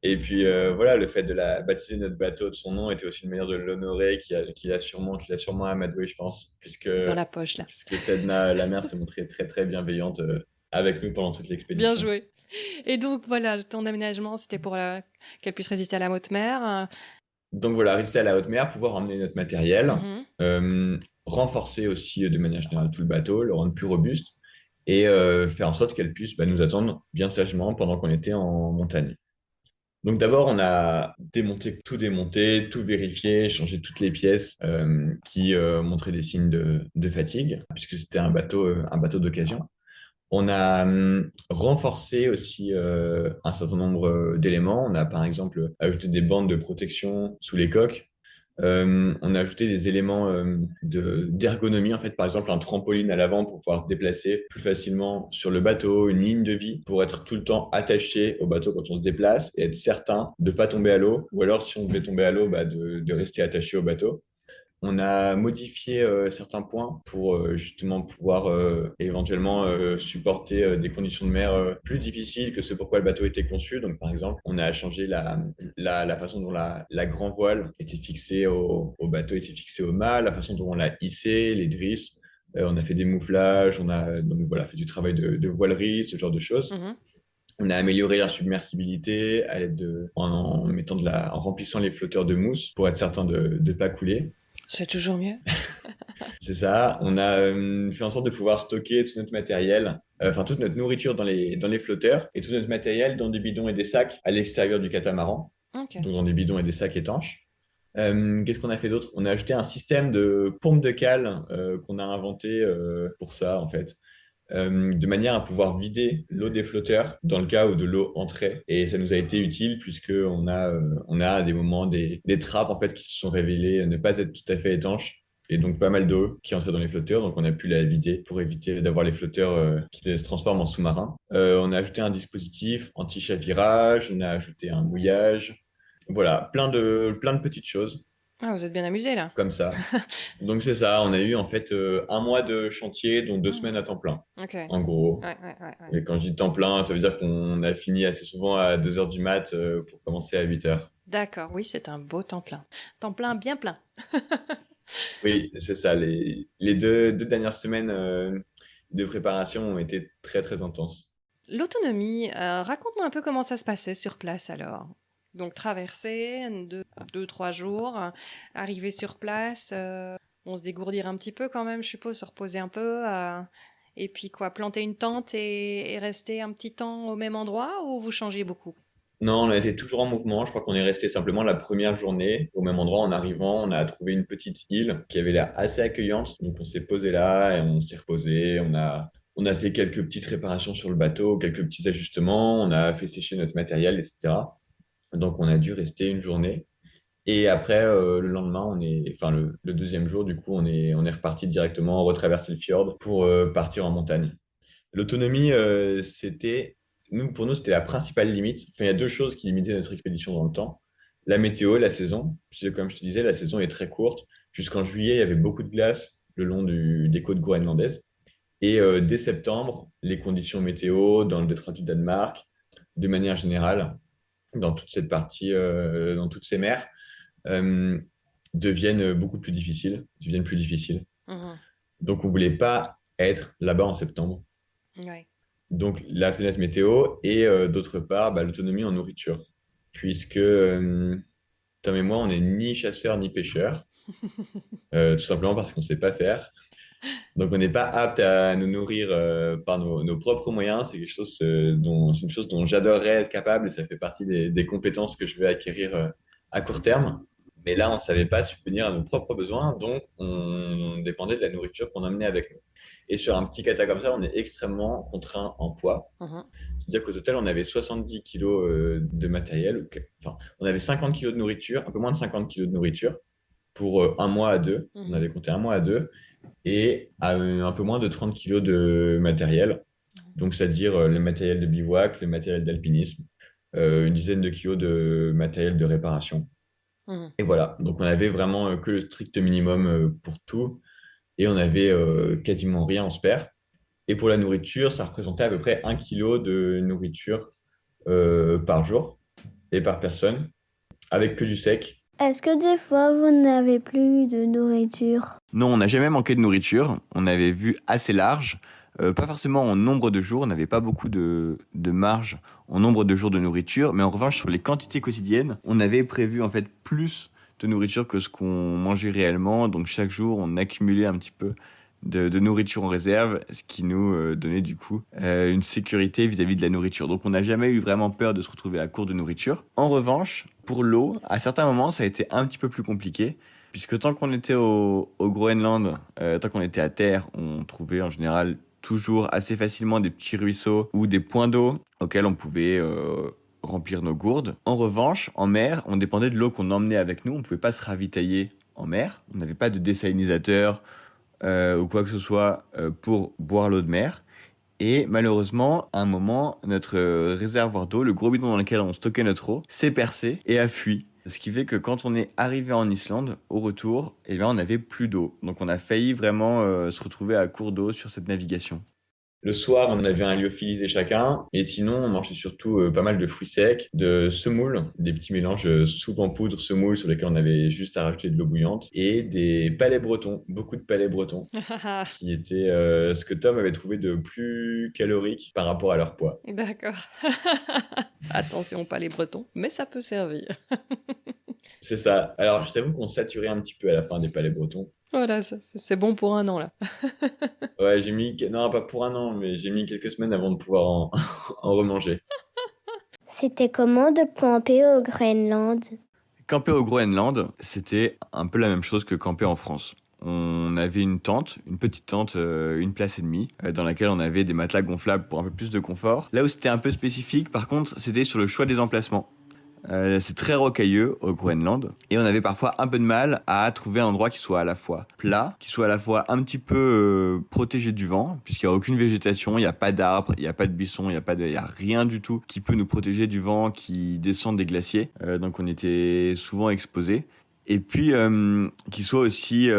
Et puis voilà, le fait de la baptiser notre bateau de son nom était aussi une manière de l'honorer, qu'il a sûrement amadoué, je pense, Dans la poche, là. puisque Sedna, la mère, s'est montrée très très bienveillante avec nous pendant toute Bien l'expédition. joué. Et donc voilà, ton aménagement, c'était pour qu'elle puisse résister à la haute mer. Donc voilà, rester à la haute mer, pouvoir emmener notre matériel, Mhm. renforcer aussi de manière générale tout le bateau, le rendre plus robuste et faire en sorte qu'elle puisse nous attendre bien sagement pendant qu'on était en montagne. Donc d'abord, on a démonté, tout vérifié, changé toutes les pièces qui montraient des signes de fatigue, puisque c'était un bateau d'occasion. On a renforcé aussi un certain nombre d'éléments. On a par exemple ajouté des bandes de protection sous les coques. On a ajouté des éléments d'ergonomie, en fait, par exemple un trampoline à l'avant pour pouvoir se déplacer plus facilement sur le bateau, une ligne de vie pour être tout le temps attaché au bateau quand on se déplace et être certain de ne pas tomber à l'eau, ou alors si on devait tomber à l'eau, de rester attaché au bateau. On a modifié certains points pour justement pouvoir éventuellement supporter des conditions de mer plus difficiles que ce pourquoi le bateau était conçu. Donc, par exemple, on a changé la façon dont la grand voile était fixée au bateau, était fixée au mât, la façon dont on l'a hissé, les drisses. On a fait des mouflages, on a donc, voilà, fait du travail de voilerie, ce genre de choses. Mhm. On a amélioré la submersibilité à l'aide en remplissant les flotteurs de mousse pour être certain de ne pas couler. C'est toujours mieux. C'est ça. On a fait en sorte de pouvoir stocker tout notre matériel, enfin toute notre nourriture dans les flotteurs et tout notre matériel dans des bidons et des sacs à l'extérieur du catamaran, Ok. donc dans des bidons et des sacs étanches. Qu'est-ce qu'on a fait d'autre? On a ajouté un système de pompe de cale qu'on a inventé pour ça, en fait, de manière à pouvoir vider l'eau des flotteurs dans le cas où de l'eau entrait. Et ça nous a été utile puisqu'on a à des moments des trappes en fait, qui se sont révélées ne pas être tout à fait étanches. Et donc pas mal d'eau qui entrait dans les flotteurs, donc on a pu la vider pour éviter d'avoir les flotteurs qui se transforment en sous-marins. On a ajouté un dispositif anti-chavirage, on a ajouté un mouillage, voilà, plein de petites choses. Ah, vous êtes bien amusés là. comme ça. Donc c'est ça, on a eu en fait un mois de chantier, dont 2 semaines Hmm. à temps plein, Ok. en gros. Ouais, ouais, ouais, ouais. Et quand je dis temps plein, ça veut dire qu'on a fini assez souvent à 2 heures du mat pour commencer à 8 heures. D'accord, oui, c'est un beau temps plein. Temps plein, bien plein. Oui, c'est ça. Les deux dernières semaines de préparation ont été très, très intenses. L'autonomie, raconte-moi un peu comment ça se passait sur place alors. Donc traverser, 2, 3 jours, arriver sur place, on se dégourdir un petit peu quand même, je suppose, se reposer un peu, et puis quoi, planter une tente et rester un petit temps au même endroit ou vous changez beaucoup? Non, on a été toujours en mouvement. Je crois qu'on est resté simplement la première journée au même endroit. En arrivant, on a trouvé une petite île qui avait l'air assez accueillante. Donc, on s'est posé là et on s'est reposé. On a fait quelques petites réparations sur le bateau, quelques petits ajustements. On a fait sécher notre matériel, etc. Donc, on a dû rester une journée. Et après, le lendemain, enfin, le deuxième jour, du coup, on est reparti directement, retraverser le fjord pour partir en montagne. L'autonomie, pour nous, c'était la principale limite. Enfin, il y a deux choses qui limitaient notre expédition dans le temps. La météo et la saison. Puisque, comme je te disais, la saison est très courte. Jusqu'en juillet, il y avait beaucoup de glace le long des côtes groenlandaises. Et dès septembre, les conditions météo dans le détroit du Danemark, de manière générale, dans toute cette partie, dans toutes ces mers, euh, deviennent beaucoup plus difficiles, deviennent plus difficiles. Mhm. Donc, on voulait pas être là-bas en septembre. Ouais. Donc, la fenêtre météo et d'autre part, bah, l'autonomie en nourriture. Puisque Tom et moi, on n'est ni chasseurs ni pêcheurs, tout simplement parce qu'on ne sait pas faire. Donc, on n'est pas apte à nous nourrir par nos propres moyens. C'est une chose dont j'adorerais être capable et ça fait partie des compétences que je vais acquérir à court terme. Mais là, on ne savait pas subvenir à nos propres besoins, donc on dépendait de la nourriture qu'on emmenait avec nous. Et sur un petit kata comme ça, on est extrêmement contraint en poids. Mhm. C'est-à-dire qu'au total, on avait 70 kilos de matériel. Enfin, on avait 50 kilos de nourriture, un peu moins de 50 kilos de nourriture pour un mois à deux. On Mhm. avait compté un mois à deux et un peu moins de 30 kilos de matériel. Donc, c'est-à-dire le matériel de bivouac, le matériel d'alpinisme, une dizaine de kilos de matériel de réparation. Mhm. Et voilà. Donc, on avait vraiment que le strict minimum pour tout et on avait quasiment rien en spare. Et pour la nourriture, ça représentait à peu près 1 kilo de nourriture par jour et par personne, avec que du sec. Est-ce que des fois vous n'avez plus de nourriture? Non, on n'a jamais manqué de nourriture. On avait vu assez large. Pas forcément en nombre de jours, on n'avait pas beaucoup de marge en nombre de jours de nourriture, mais en revanche, sur les quantités quotidiennes, on avait prévu en fait plus de nourriture que ce qu'on mangeait réellement. Donc chaque jour, on accumulait un petit peu de nourriture en réserve, ce qui nous donnait du coup une sécurité vis-à-vis de la nourriture. Donc on n'a jamais eu vraiment peur de se retrouver à court de nourriture. En revanche, pour l'eau, à certains moments, ça a été un petit peu plus compliqué. Puisque tant qu'on était au Groenland, tant qu'on était à terre, on trouvait en général toujours assez facilement des petits ruisseaux ou des points d'eau auxquels on pouvait remplir nos gourdes. En revanche, en mer, on dépendait de l'eau qu'on emmenait avec nous. On ne pouvait pas se ravitailler en mer. On n'avait pas de désalinisateur ou quoi que ce soit pour boire l'eau de mer. Et malheureusement, à un moment, notre réservoir d'eau, le gros bidon dans lequel on stockait notre eau, s'est percé et a fui. Ce qui fait que quand on est arrivé en Islande, au retour, eh bien, on n'avait plus d'eau. Donc on a failli vraiment se retrouver à court d'eau sur cette navigation. Le soir, on avait un lyophilisé chacun. Et sinon, on mangeait surtout pas mal de fruits secs, de semoules, des petits mélanges soupe en poudre, semoule sur lesquels on avait juste à rajouter de l'eau bouillante. Et des palais bretons, beaucoup de palais bretons, qui étaient ce que Tom avait trouvé de plus calorique par rapport à leur poids. D'accord. Attention, pas les Bretons, mais ça peut servir. C'est ça. Alors, je t'avoue qu'on saturait un petit peu à la fin des palais bretons. Voilà, c'est bon pour un an là. Ouais, non, pas pour un an, mais j'ai mis quelques semaines avant de pouvoir en remanger. C'était comment de camper au Groenland? Camper au Groenland, c'était un peu la même chose que camper en France. On avait une tente, une petite tente, une place et demie, dans laquelle on avait des matelas gonflables pour un peu plus de confort. Là où c'était un peu spécifique, par contre, c'était sur le choix des emplacements. C'est très rocailleux au Groenland et on avait parfois un peu de mal à trouver un endroit qui soit à la fois plat, qui soit à la fois un petit peu protégé du vent, puisqu'il n'y a aucune végétation, il n'y a pas d'arbres, il n'y a pas de buissons, il y a rien du tout qui peut nous protéger du vent qui descend des glaciers. Donc on était souvent exposés. Et puis qu'il soit aussi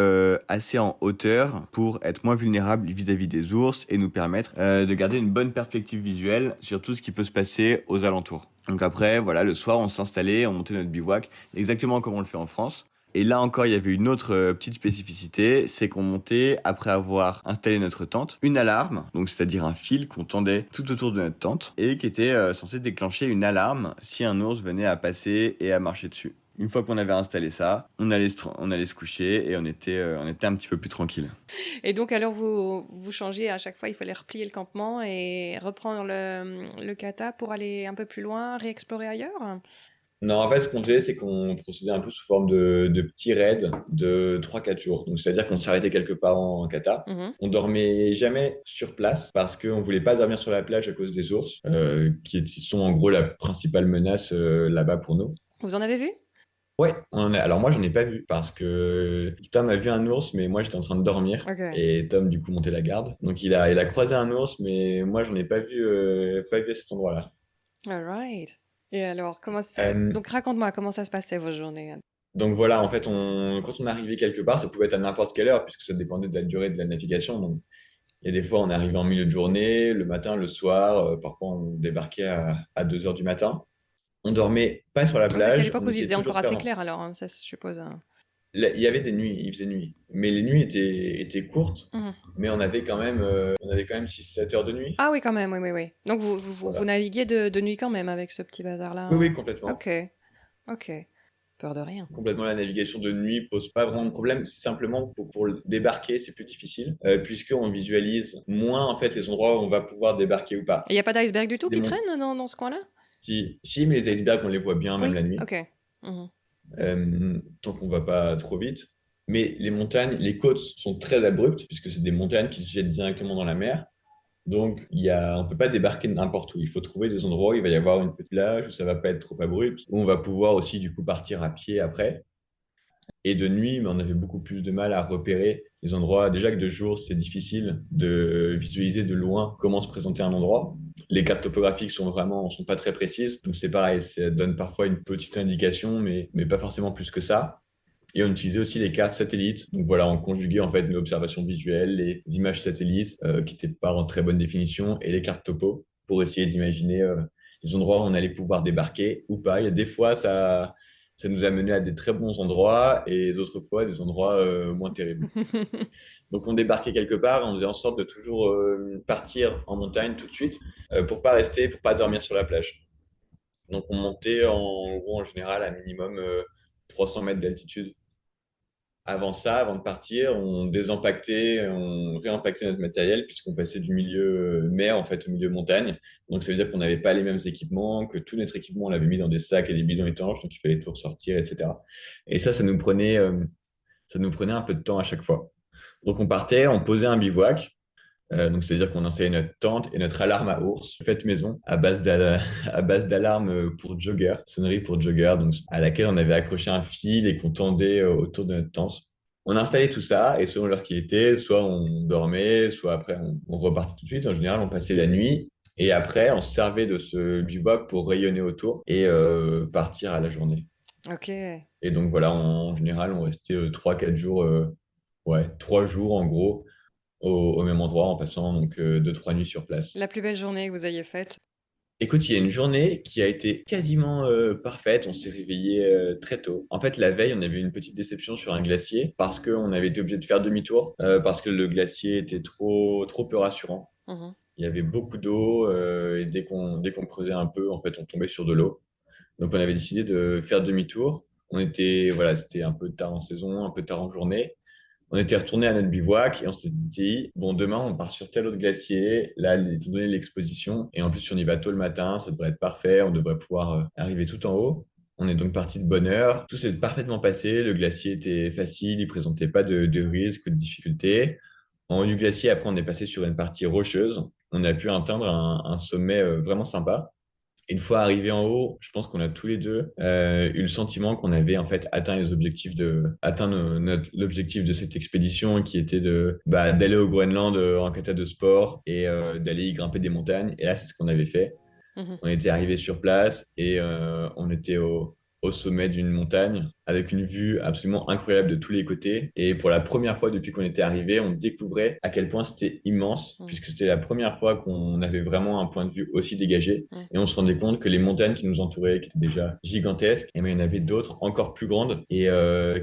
assez en hauteur pour être moins vulnérable vis-à-vis des ours et nous permettre de garder une bonne perspective visuelle sur tout ce qui peut se passer aux alentours. Donc après, voilà, le soir, on s'installait, on montait notre bivouac, exactement comme on le fait en France. Et là encore, il y avait une autre petite spécificité, c'est qu'on montait, après avoir installé notre tente, une alarme, donc c'est-à-dire un fil qu'on tendait tout autour de notre tente et qui était censé déclencher une alarme si un ours venait à passer et à marcher dessus. Une fois qu'on avait installé ça, on allait se coucher et on était un petit peu plus tranquille. Et donc, alors, vous changez à chaque fois, il fallait replier le campement et reprendre le kata pour aller un peu plus loin, réexplorer ailleurs? Non, en fait, ce qu'on faisait, c'est qu'on procédait un peu sous forme de petits raids de 3-4 jours. Donc, c'est-à-dire qu'on s'arrêtait quelque part en kata. Mhm. On dormait jamais sur place parce qu'on voulait pas dormir sur la plage à cause des ours, qui sont en gros la principale menace là-bas pour nous. Vous en avez vu? Ouais, alors moi, j'en ai pas vu parce que Tom a vu un ours, mais moi, j'étais en train de dormir. Ok. Et Tom, du coup, montait la garde. Donc, il a croisé un ours, mais moi, j'en ai pas vu à cet endroit-là. All right. Et alors, Euh, donc raconte-moi comment ça se passait vos journées. Donc voilà, en fait, quand on arrivait quelque part, ça pouvait être à n'importe quelle heure, puisque ça dépendait de la durée de la navigation. Donc, il y a des fois, on arrivait en milieu de journée, le matin, le soir, parfois on débarquait à 2 heures du matin. On dormait pas sur la Oh, c'était à plage, l'époque on où il essayait faisait toujours encore de assez faire. clair, alors, hein, ça, je suppose. Il y avait des nuits, il faisait nuit. Mais les nuits étaient courtes, Mhm. mais on avait quand même 6-7 heures de nuit. Ah oui, quand même, oui, oui, oui. Donc, vous Voilà. naviguiez de nuit quand même avec ce petit bazar-là, Oui, oui, hein. complètement. Ok, ok. Peur de rien. Complètement, la navigation de nuit pose pas vraiment de problème. C'est simplement pour le débarquer, c'est plus difficile, puisqu'on visualise moins en fait les endroits où on va pouvoir débarquer ou pas. Et il n'y a pas d'iceberg du tout Des qui mon- traîne dans ce coin-là? si, mais les icebergs, on les voit bien même Oui, la nuit, ok. Mhm. tant qu'on va pas trop vite. Mais les montagnes, les côtes sont très abruptes, puisque c'est des montagnes qui se jettent directement dans la mer. Donc, on ne peut pas débarquer n'importe où. Il faut trouver des endroits où il va y avoir une petite plage, où ça va pas être trop abrupt, où on va pouvoir aussi du coup partir à pied après. Et de nuit, mais on avait beaucoup plus de mal à repérer les endroits. Déjà que de jour, c'est difficile de visualiser de loin comment se présenter un endroit. Les cartes topographiques sont pas très précises, donc c'est pareil, ça donne parfois une petite indication, mais pas forcément plus que ça. Et on utilisait aussi les cartes satellites. Donc voilà, on conjuguait en fait nos observations visuelles, les images satellites qui n'étaient pas en très bonne définition, et les cartes topo pour essayer d'imaginer les endroits où on allait pouvoir débarquer ou pas. Il y a des fois, ça nous a mené à des très bons endroits et d'autres fois, des endroits moins terribles. Donc on débarquait quelque part, on faisait en sorte de toujours partir en montagne tout de suite pour pas rester, pour pas dormir sur la plage. Donc on montait en gros en général à minimum 300 mètres d'altitude. Avant ça, avant de partir, on désempaquetait, on réempaquetait notre matériel puisqu'on passait du milieu mer en fait au milieu montagne. Donc ça veut dire qu'on n'avait pas les mêmes équipements, que tout notre équipement on l'avait mis dans des sacs et des bidons étanches, donc il fallait tout ressortir, etc. Et ça nous prenait un peu de temps à chaque fois. Donc on partait, on posait un bivouac. Donc c'est-à-dire qu'on installait notre tente et notre alarme à ours, faite maison, à base d'alarme pour jogger, sonnerie pour jogger, donc à laquelle on avait accroché un fil et qu'on tendait autour de notre tente. On installait tout ça et selon l'heure qu'il était, soit on dormait, soit après on repartait tout de suite. En général, on passait la nuit et après on se servait de ce bivouac pour rayonner autour et partir à la journée. Ok. Et donc voilà, en général, on restait 3-4 jours, ouais, 3 jours en gros au même endroit en passant donc 2-3 nuits sur place. La plus belle journée que vous ayez faite? Écoute, il y a une journée qui a été quasiment parfaite. On s'est réveillé très tôt. En fait, la veille, on avait eu une petite déception sur un glacier parce qu'on avait été obligé de faire demi-tour parce que le glacier était trop peu rassurant. Mhm. Il y avait beaucoup d'eau et dès qu'on creusait un peu, en fait, on tombait sur de l'eau. Donc, on avait décidé de faire demi-tour. Voilà, c'était un peu tard en saison, un peu tard en journée. On était retourné à notre bivouac et on s'est dit, bon, demain, on part sur tel autre glacier. Là, ils ont donné l'exposition. Et en plus, si on y va tôt le matin, ça devrait être parfait. On devrait pouvoir arriver tout en haut. On est donc parti de bonne heure. Tout s'est parfaitement passé. Le glacier était facile. Il présentait pas de risques ou de difficultés. En haut du glacier, après, on est passé sur une partie rocheuse. On a pu atteindre un sommet vraiment sympa. Une fois arrivé en haut, je pense qu'on a tous les deux eu le sentiment qu'on avait en fait atteint l'objectif de cette expédition qui était d'aller au Groenland en kata de sport et d'aller y grimper des montagnes. Et là, c'est ce qu'on avait fait. Mhm. On était arrivé sur place et on était au sommet d'une montagne avec une vue absolument incroyable de tous les côtés. Et pour la première fois depuis qu'on était arrivé, on découvrait à quel point c'était immense, Mm. puisque c'était la première fois qu'on avait vraiment un point de vue aussi dégagé. Mm. Et on se rendait compte que les montagnes qui nous entouraient, qui étaient déjà gigantesques, et bien, il y en avait d'autres encore plus grandes et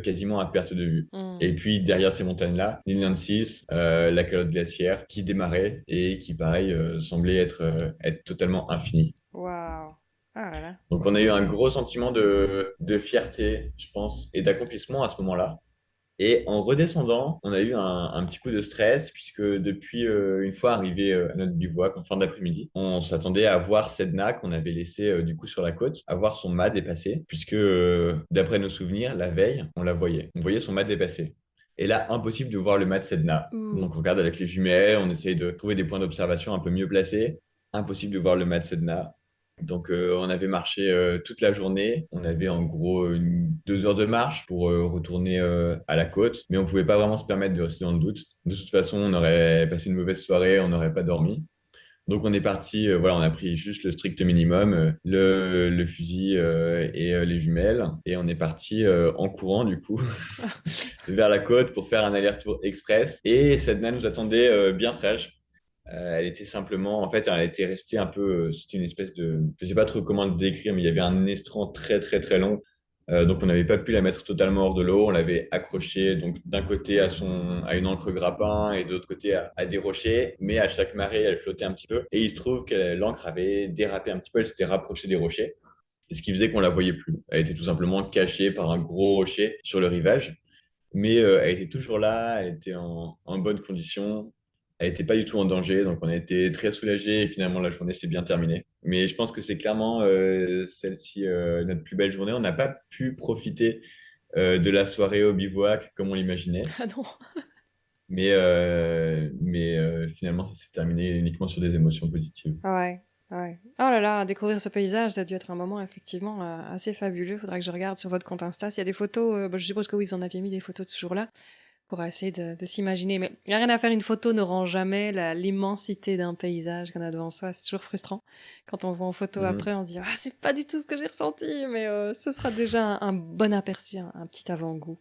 quasiment à perte de vue. Mm. Et puis derrière ces montagnes-là, l'île Nancy, la calotte glaciaire qui démarrait et qui, pareil, semblait être totalement infinie. Waouh. Ah là là. Donc on a eu un gros sentiment de fierté, je pense, et d'accomplissement à ce moment-là. Et en redescendant, on a eu un petit coup de stress, puisque depuis une fois arrivé à notre bivouac en fin d'après-midi, on s'attendait à voir Sedna qu'on avait laissé du coup sur la côte, à voir son mât dépasser, puisque d'après nos souvenirs, la veille, on la voyait. On voyait son mât dépasser. Et là, impossible de voir le mât de Sedna. Ouh. Donc on regarde avec les jumelles, on essaye de trouver des points d'observation un peu mieux placés. Impossible de voir le mât de Sedna. Donc, on avait marché toute la journée. On avait en gros 2 heures de marche pour retourner à la côte, mais on ne pouvait pas vraiment se permettre de rester dans le doute. De toute façon, on aurait passé une mauvaise soirée, on n'aurait pas dormi. Donc, on est parti, voilà, on a pris juste le strict minimum, le fusil et les jumelles, et on est parti en courant, du coup, vers la côte pour faire un aller-retour express. Et Sedna nous attendait bien sage. Elle était simplement, en fait, elle était restée un peu, c'était une espèce de, je sais pas trop comment le décrire, mais il y avait un estran très très très long. Donc on n'avait pas pu la mettre totalement hors de l'eau. On l'avait accrochée donc d'un côté à une ancre grappin et de l'autre côté à des rochers. Mais à chaque marée, elle flottait un petit peu. Et il se trouve que l'ancre avait dérapé un petit peu. Elle s'était rapprochée des rochers. Et ce qui faisait qu'on la voyait plus. Elle était tout simplement cachée par un gros rocher sur le rivage. Mais elle était toujours là, elle était en bonne condition, elle n'était pas du tout en danger, donc on a été très soulagés et finalement la journée s'est bien terminée. Mais je pense que c'est clairement celle-ci notre plus belle journée. On n'a pas pu profiter de la soirée au bivouac comme on l'imaginait, Ah non. mais finalement ça s'est terminé uniquement sur des émotions positives. Ouais, ouais. Oh là là, découvrir ce paysage, ça a dû être un moment effectivement assez fabuleux. Faudra que je regarde sur votre compte Insta s'il y a des photos. Bah, je suppose que oui, ils en avaient mis des photos de ce jour-là pour essayer de s'imaginer. Mais il n'y a rien à faire, une photo ne rend jamais l'immensité d'un paysage qu'on a devant soi. C'est toujours frustrant. Quand on voit en photo Mhm. après, on se dit, ah, c'est pas du tout ce que j'ai ressenti, mais ce sera déjà un bon aperçu, un petit avant-goût.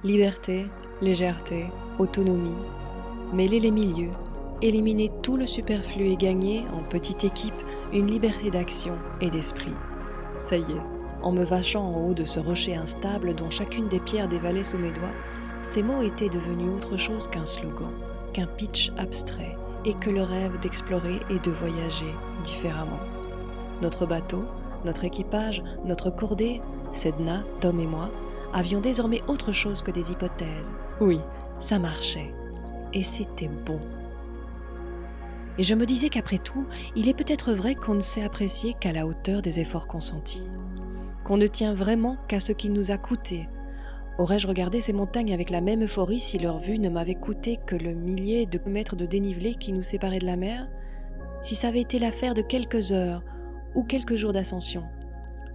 Liberté, légèreté, autonomie. Mêler les milieux, éliminer tout le superflu et gagner, en petite équipe, une liberté d'action et d'esprit. Ça y est, en me vachant en haut de ce rocher instable dont chacune des pierres dévalait sous mes doigts, ces mots étaient devenus autre chose qu'un slogan, qu'un pitch abstrait, et que le rêve d'explorer et de voyager différemment. Notre bateau, notre équipage, notre cordée, Sedna, Tom et moi, avions désormais autre chose que des hypothèses. Oui, ça marchait. Et c'était bon. Et je me disais qu'après tout, il est peut-être vrai qu'on ne sait apprécier qu'à la hauteur des efforts consentis. Qu'on ne tient vraiment qu'à ce qu'il nous a coûté. Aurais-je regardé ces montagnes avec la même euphorie si leur vue ne m'avait coûté que le millier de mètres de dénivelé qui nous séparait de la mer? Si ça avait été l'affaire de quelques heures ou quelques jours d'ascension?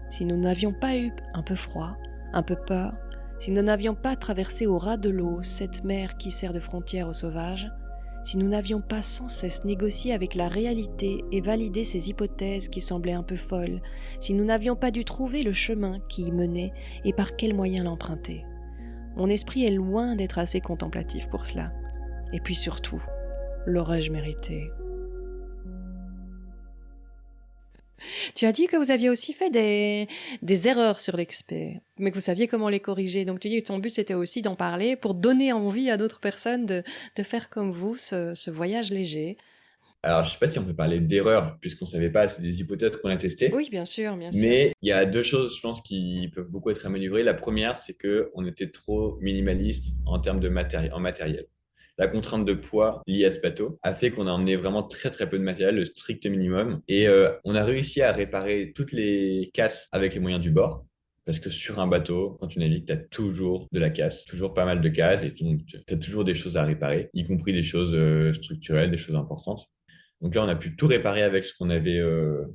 Si nous n'avions pas eu un peu froid, un peu peur, si nous n'avions pas traversé au ras de l'eau cette mer qui sert de frontière aux sauvages, si nous n'avions pas sans cesse négocié avec la réalité et validé ces hypothèses qui semblaient un peu folles, si nous n'avions pas dû trouver le chemin qui y menait et par quels moyens l'emprunter. Mon esprit est loin d'être assez contemplatif pour cela. Et puis surtout, l'aurais-je mérité? Tu as dit que vous aviez aussi fait des erreurs sur l'expert, mais que vous saviez comment les corriger. Donc tu dis que ton but c'était aussi d'en parler pour donner envie à d'autres personnes de faire comme vous ce voyage léger. Alors, je ne sais pas si on peut parler d'erreur, puisqu'on ne savait pas, c'est des hypothèses qu'on a testées. Oui, bien sûr, bien sûr. Mais il y a deux choses, je pense, qui peuvent beaucoup être améliorées. La première, c'est qu'on était trop minimaliste en termes de en matériel. La contrainte de poids liée à ce bateau a fait qu'on a emmené vraiment très très peu de matériel, le strict minimum. Et on a réussi à réparer toutes les casses avec les moyens du bord. Parce que sur un bateau, quand tu navigues, tu as toujours de la casse, toujours pas mal de casse, et donc tu as toujours des choses à réparer, y compris des choses structurelles, des choses importantes. Donc là, on a pu tout réparer avec ce qu'on avait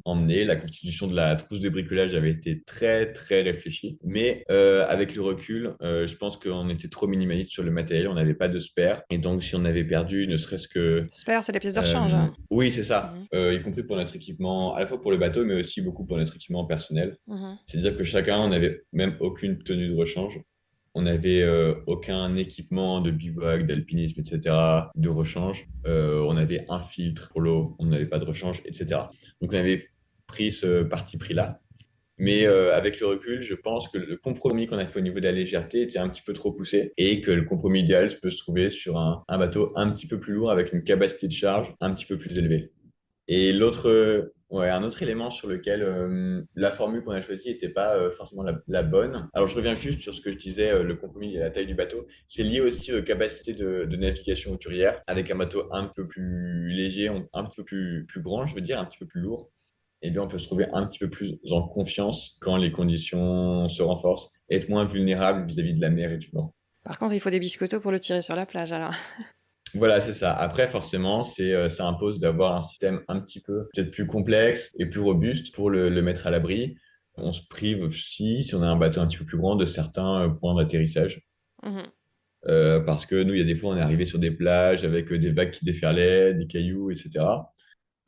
emmené. La constitution de la trousse de bricolage avait été très, très réfléchie. Mais avec le recul, je pense qu'on était trop minimaliste sur le matériel. On n'avait pas de spare. Et donc, si on avait perdu, ne serait-ce que J'espère, c'est les pièces de rechange, hein. oui, c'est ça. Mhm. Y compris pour notre équipement, à la fois pour le bateau, mais aussi beaucoup pour notre équipement personnel. Mhm. C'est-à-dire que chacun, on n'avait même aucune tenue de rechange. On n'avait aucun équipement de bivouac, d'alpinisme, etc., de rechange. On avait un filtre pour l'eau, on n'avait pas de rechange, etc. Donc on avait pris ce parti pris-là. Mais avec le recul, je pense que le compromis qu'on a fait au niveau de la légèreté était un petit peu trop poussé et que le compromis idéal peut se trouver sur un bateau un petit peu plus lourd avec une capacité de charge un petit peu plus élevée. Et un autre élément sur lequel la formule qu'on a choisie n'était pas forcément la bonne. Alors, je reviens juste sur ce que je disais, le compromis et la taille du bateau. C'est lié aussi aux capacités de navigation hauturière. Avec un bateau un peu plus léger, un petit peu plus grand, je veux dire, un petit peu plus lourd, eh bien, on peut se trouver un petit peu plus en confiance quand les conditions se renforcent, et être moins vulnérable vis-à-vis de la mer et du vent. Par contre, il faut des biscottos pour le tirer sur la plage, alors. Voilà, c'est ça. Après, forcément, ça impose d'avoir un système un petit peu peut-être plus complexe et plus robuste pour le mettre à l'abri. On se prive aussi, si on a un bateau un petit peu plus grand, de certains points d'atterrissage. Mhm. Parce que nous, il y a des fois, on est arrivé sur des plages avec des vagues qui déferlaient, des cailloux, etc.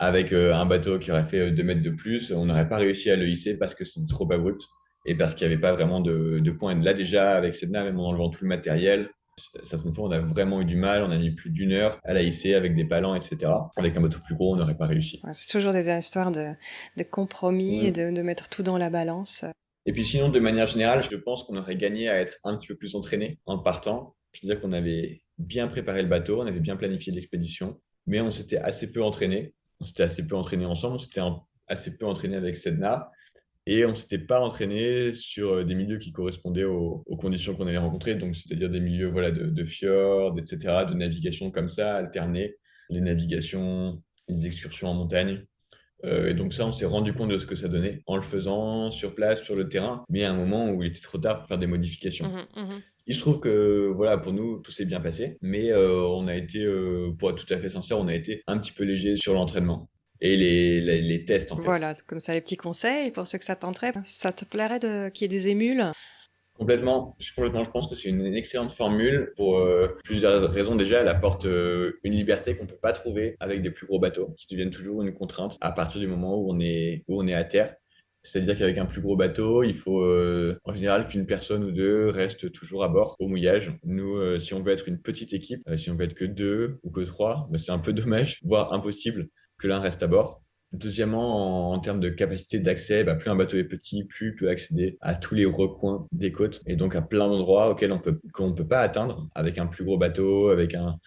Avec un bateau qui aurait fait 2 mètres de plus, on n'aurait pas réussi à le hisser parce que c'était trop abrupt et parce qu'il n'y avait pas vraiment de point. Et là, déjà, avec Sedna, même en enlevant tout le matériel, certaines fois, on a vraiment eu du mal. On a mis plus d'1 heure à la hisser avec des palans, etc. Avec un bateau plus gros, on n'aurait pas réussi. Ouais, c'est toujours des histoires de compromis et Mm. de mettre tout dans la balance. Et puis sinon, de manière générale, je pense qu'on aurait gagné à être un petit peu plus entraîné en partant. Je veux dire qu'on avait bien préparé le bateau, on avait bien planifié l'expédition, mais on s'était assez peu entraîné. On s'était assez peu entraîné ensemble, on s'était assez peu entraîné avec Sedna. Et on ne s'était pas entraîné sur des milieux qui correspondaient aux conditions qu'on allait rencontrer, donc c'est-à-dire des milieux voilà, de fjords, etc., de navigation comme ça, alternées, les navigations, les excursions en montagne. Et donc ça, on s'est rendu compte de ce que ça donnait en le faisant sur place, sur le terrain, mais à un moment où il était trop tard pour faire des modifications. Mhm, mhm. Il se trouve que voilà, pour nous, tout s'est bien passé, mais on a été, pour être tout à fait sincère, on a été un petit peu léger sur l'entraînement et les tests en fait. Voilà, comme ça, les petits conseils pour ceux que ça tenterait. Ça te plairait qu'il y ait des émules? Complètement, je pense que c'est une excellente formule pour plusieurs raisons. Déjà, elle apporte une liberté qu'on ne peut pas trouver avec des plus gros bateaux, qui deviennent toujours une contrainte à partir du moment où on est à terre. C'est-à-dire qu'avec un plus gros bateau, il faut en général qu'une personne ou deux reste toujours à bord au mouillage. Nous, si on veut être une petite équipe, si on veut être que deux ou que trois, ben, c'est un peu dommage, voire impossible que l'un reste à bord. Deuxièmement, en termes de capacité d'accès, bah, plus un bateau est petit, plus il peut accéder à tous les recoins des côtes et donc à plein d'endroits auxquels qu'on ne peut pas atteindre avec un plus gros bateau, avec un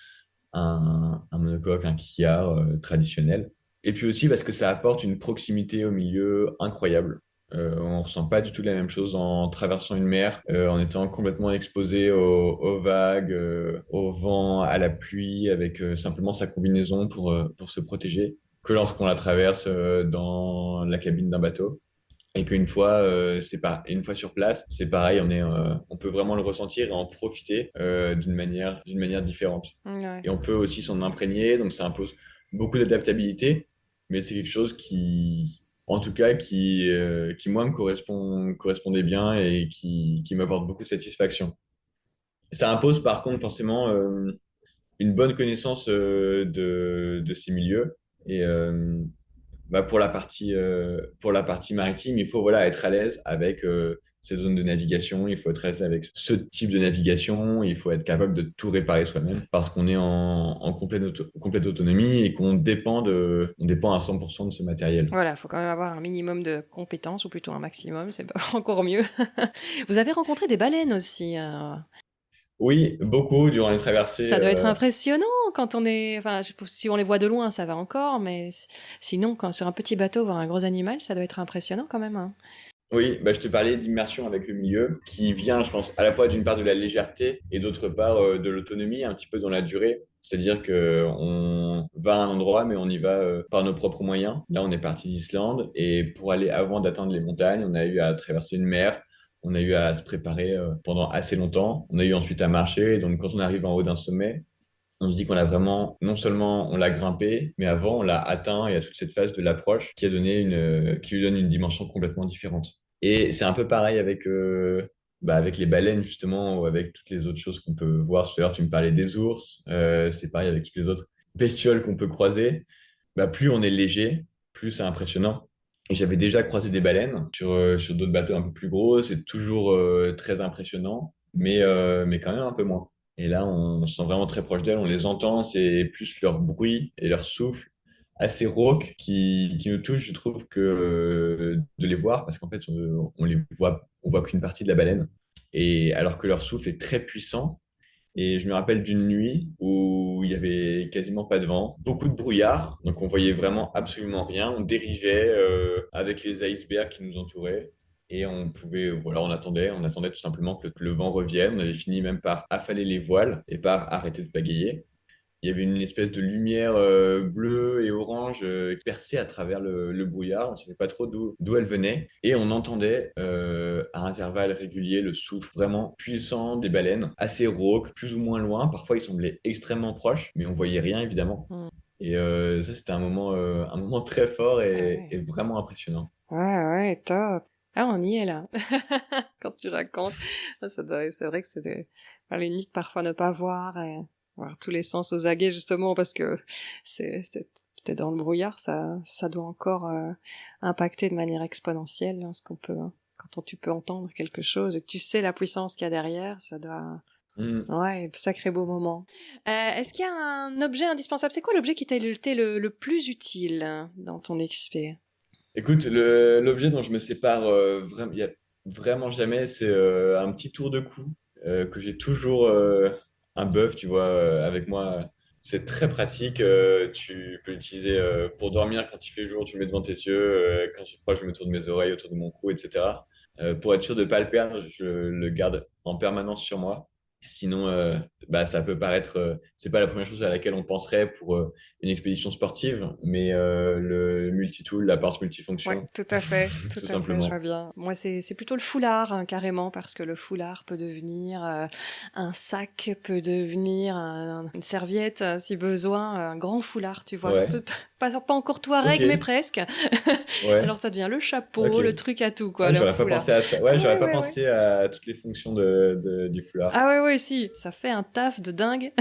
monocoque, un quillard traditionnel. Et puis aussi parce que ça apporte une proximité au milieu incroyable. On ne ressent pas du tout la même chose en traversant une mer, en étant complètement exposé aux vagues, au vent, à la pluie, avec simplement sa combinaison pour se protéger, que lorsqu'on la traverse dans la cabine d'un bateau. Et qu'une fois, une fois sur place, c'est pareil, on peut vraiment le ressentir et en profiter d'une manière différente. Ouais. Et on peut aussi s'en imprégner, donc ça impose beaucoup d'adaptabilité, mais c'est quelque chose en tout cas, qui moi, correspondait bien et qui m'apporte beaucoup de satisfaction. Ça impose par contre forcément une bonne connaissance de ces milieux. Et bah, pour la partie maritime, il faut voilà, être à l'aise avec ces zones de navigation, il faut être à l'aise avec ce type de navigation, il faut être capable de tout réparer soi-même parce qu'on est en complète autonomie et on dépend à 100% de ce matériel. Voilà, il faut quand même avoir un minimum de compétences, ou plutôt un maximum, c'est pas encore mieux. Vous avez rencontré des baleines aussi. Oui, beaucoup durant les traversées. Ça doit être impressionnant quand on est. Enfin, si on les voit de loin, ça va encore, mais sinon, quand sur un petit bateau, voir un gros animal, ça doit être impressionnant quand même, hein. Oui, bah, je te parlais d'immersion avec le milieu, qui vient, je pense, à la fois d'une part de la légèreté et d'autre part de l'autonomie, un petit peu dans la durée. C'est-à-dire qu'on va à un endroit, mais on y va par nos propres moyens. Là, on est parti d'Islande et pour aller avant d'atteindre les montagnes, on a eu à traverser une mer, on a eu à se préparer pendant assez longtemps, on a eu ensuite à marcher. Donc, quand on arrive en haut d'un sommet, On se dit qu'on a vraiment, non seulement on l'a grimpé, mais avant on l'a atteint. Il y a toute cette phase de l'approche qui lui donne une dimension complètement différente. Et c'est un peu pareil avec les baleines justement, ou avec toutes les autres choses qu'on peut voir. Tout à l'heure, tu me parlais des ours. C'est pareil avec toutes les autres bestioles qu'on peut croiser. Plus on est léger, plus c'est impressionnant. Et j'avais déjà croisé des baleines sur d'autres bateaux un peu plus gros. C'est toujours très impressionnant, mais quand même un peu moins. Et là, on se sent vraiment très proche d'elles. On les entend, c'est plus leur bruit et leur souffle assez rauque qui nous touche, je trouve, que de les voir, parce qu'en fait, on voit qu'une partie de la baleine. Et alors que leur souffle est très puissant, et je me rappelle d'une nuit où il y avait quasiment pas de vent, beaucoup de brouillard, donc on voyait vraiment absolument rien. On dérivait avec les icebergs qui nous entouraient et on attendait tout simplement que le vent revienne. On avait fini même par affaler les voiles et par arrêter de pagayer. Il y avait une espèce de lumière bleue et orange qui perçait à travers le brouillard. On ne savait pas trop d'où elle venait. Et on entendait à intervalles réguliers le souffle vraiment puissant des baleines, assez rauque, plus ou moins loin. Parfois, ils semblaient extrêmement proches, mais on voyait rien, évidemment. Mm. Et ça, c'était un moment très fort Ah et ouais. vraiment impressionnant. Ouais, ouais, top. Ah, on y est là. Quand tu racontes, c'est vrai que à la limite parfois ne pas voir et avoir tous les sens aux aguets justement parce que t'es dans le brouillard, ça doit encore impacter de manière exponentielle ce qu'on peut, tu peux entendre quelque chose et que tu sais la puissance qu'il y a derrière, ça doit. Mm. Ouais, sacré beau moment. Est-ce qu'il y a un objet indispensable? C'est quoi l'objet qui t'a été le plus utile dans ton expé? Écoute, l'objet dont je me sépare il y a vraiment jamais, c'est un petit tour de cou que j'ai toujours un bœuf, tu vois, avec moi. C'est très pratique. Tu peux l'utiliser pour dormir quand il fait jour, tu le mets devant tes yeux. Quand j'ai froid, je le mets autour de mes oreilles, autour de mon cou, etc. Pour être sûr de ne pas le perdre, je le garde en permanence sur moi. Sinon, ça peut paraître, c'est pas la première chose à laquelle on penserait pour une expédition sportive, mais le multitool, la pince Ouais, multifonction, tout tout à fait, je vois simplement. bien. Moi, c'est plutôt le foulard, hein, carrément, parce que le foulard peut devenir un sac, peut devenir une serviette, si besoin, un grand foulard, tu vois. Ouais, Pas encore ok, Touareg, mais presque. Alors, ouais, ça devient le chapeau, le ok. truc à tout, quoi, Ouais, le j'aurais pas foulard. pensé à ça. Ah Ouais, j'aurais ouais, pas ouais, ouais. pensé à toutes les fonctions du foulard. Ah ouais, ouais, si. Ça fait un taf de dingue.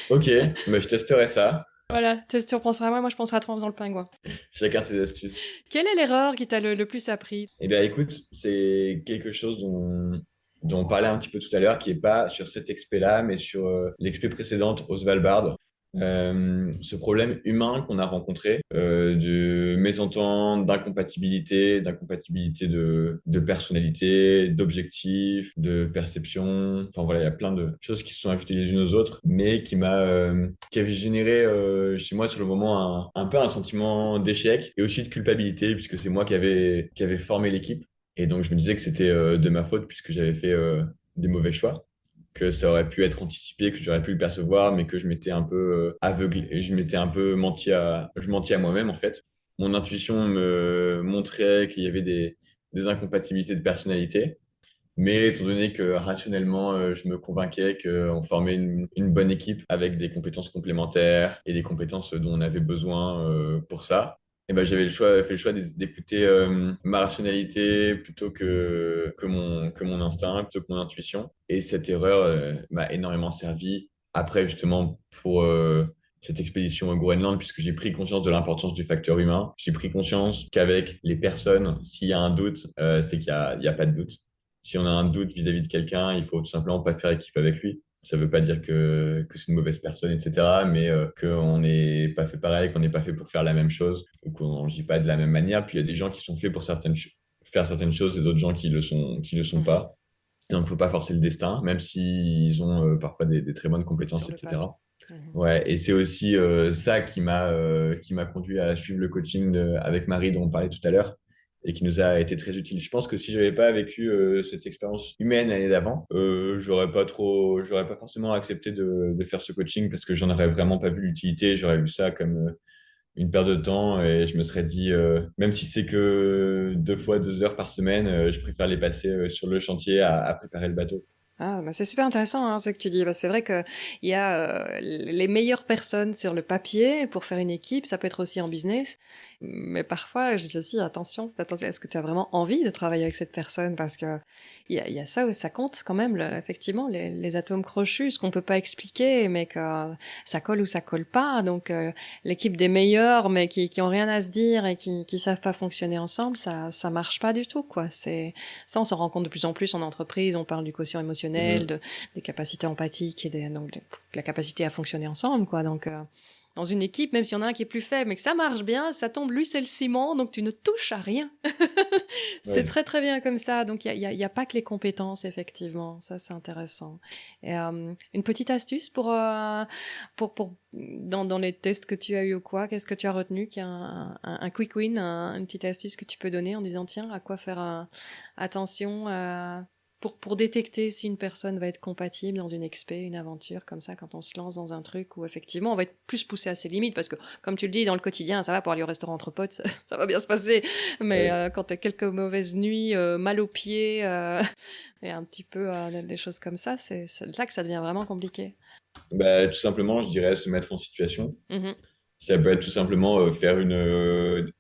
Ok, je testerai ça. Voilà, tu en penseras à moi, moi je penserai à toi en faisant le pingouin. Chacun ses astuces. Quelle est l'erreur qui t'a le plus appris? Eh bien, écoute, c'est quelque chose dont on parlait un petit peu tout à l'heure, qui n'est pas sur cette expé-là, mais sur l'expé précédente au Svalbard. Ce problème humain qu'on a rencontré, de mésentente, d'incompatibilité de personnalité, d'objectifs, de perception. Enfin voilà, il y a plein de choses qui se sont ajoutées les unes aux autres, mais qui avait généré chez moi sur le moment un peu un sentiment d'échec et aussi de culpabilité, puisque c'est moi qui avait formé l'équipe. Et donc je me disais que c'était de ma faute puisque j'avais fait des mauvais choix, que ça aurait pu être anticipé, que j'aurais pu le percevoir, mais que je m'étais un peu aveuglé et je m'étais un peu je mentis à moi-même en fait. Mon intuition me montrait qu'il y avait des incompatibilités de personnalité, mais étant donné que rationnellement, je me convainquais qu'on formait une bonne équipe avec des compétences complémentaires et des compétences dont on avait besoin pour ça, et ben, fait le choix d'écouter ma rationalité plutôt que mon instinct, plutôt que mon intuition. Et cette erreur m'a énormément servi après, justement, pour cette expédition au Groenland, puisque j'ai pris conscience de l'importance du facteur humain. J'ai pris conscience qu'avec les personnes, s'il y a un doute, c'est il y a pas de doute. Si on a un doute vis-à-vis de quelqu'un, il faut tout simplement pas faire équipe avec lui. Ça ne veut pas dire que c'est une mauvaise personne, etc., mais qu'on n'est pas fait pareil, qu'on n'est pas fait pour faire la même chose, ou qu'on n'agit pas de la même manière. Puis il y a des gens qui sont faits pour faire certaines choses et d'autres gens qui le sont Mhm. pas. Et donc, il ne faut pas forcer le destin, même s'ils ont parfois des très bonnes compétences, Sur le papier. etc. Mhm. Ouais, et c'est aussi ça qui m'a conduit à suivre le coaching avec Marie dont on parlait tout à l'heure et qui nous a été très utile. Je pense que si j'avais pas vécu cette expérience humaine l'année d'avant, j'aurais pas forcément accepté de faire ce coaching parce que j'en aurais vraiment pas vu l'utilité. J'aurais vu ça comme une perte de temps et je me serais dit, même si c'est que 2 fois 2 heures par semaine, je préfère les passer sur le chantier à préparer le bateau. Ah, bah c'est super intéressant hein, ce que tu dis. Parce que c'est vrai qu'il y a les meilleures personnes sur le papier pour faire une équipe. Ça peut être aussi en business. Mais parfois, je dis aussi, attention, est-ce que tu as vraiment envie de travailler avec cette personne? Parce que il y a ça où ça compte quand même, effectivement, les atomes crochus, ce qu'on peut pas expliquer, mais que ça colle ou ça colle pas. Donc, l'équipe des meilleurs, mais qui ont rien à se dire et qui savent pas fonctionner ensemble, ça marche pas du tout, quoi. Ça, on s'en rend compte de plus en plus en entreprise. On parle du quotient émotionnel, Mhm. des capacités empathiques et donc de la capacité à fonctionner ensemble, quoi. Donc, dans une équipe, même s'il y en a un qui est plus faible, mais que ça marche bien, ça tombe, lui, c'est le ciment, donc tu ne touches à rien. C'est Ouais. très, très bien comme ça. Donc, il y a pas que les compétences, effectivement. Ça, c'est intéressant. Et, une petite astuce dans les tests que tu as eu ou quoi, qu'est-ce que tu as retenu? Qu'il y a un quick win, une petite astuce que tu peux donner en disant, tiens, à quoi faire attention pour détecter si une personne va être compatible dans une expé, une aventure comme ça, quand on se lance dans un truc où effectivement on va être plus poussé à ses limites, parce que comme tu le dis, dans le quotidien, ça va pour aller au restaurant entre potes, ça va bien se passer, mais Ouais. quand tu as quelques mauvaises nuits, mal aux pieds, et un petit peu des choses comme ça, c'est là que ça devient vraiment compliqué. Bah, tout simplement, je dirais se mettre en situation. Mhm. Ça peut être tout simplement faire une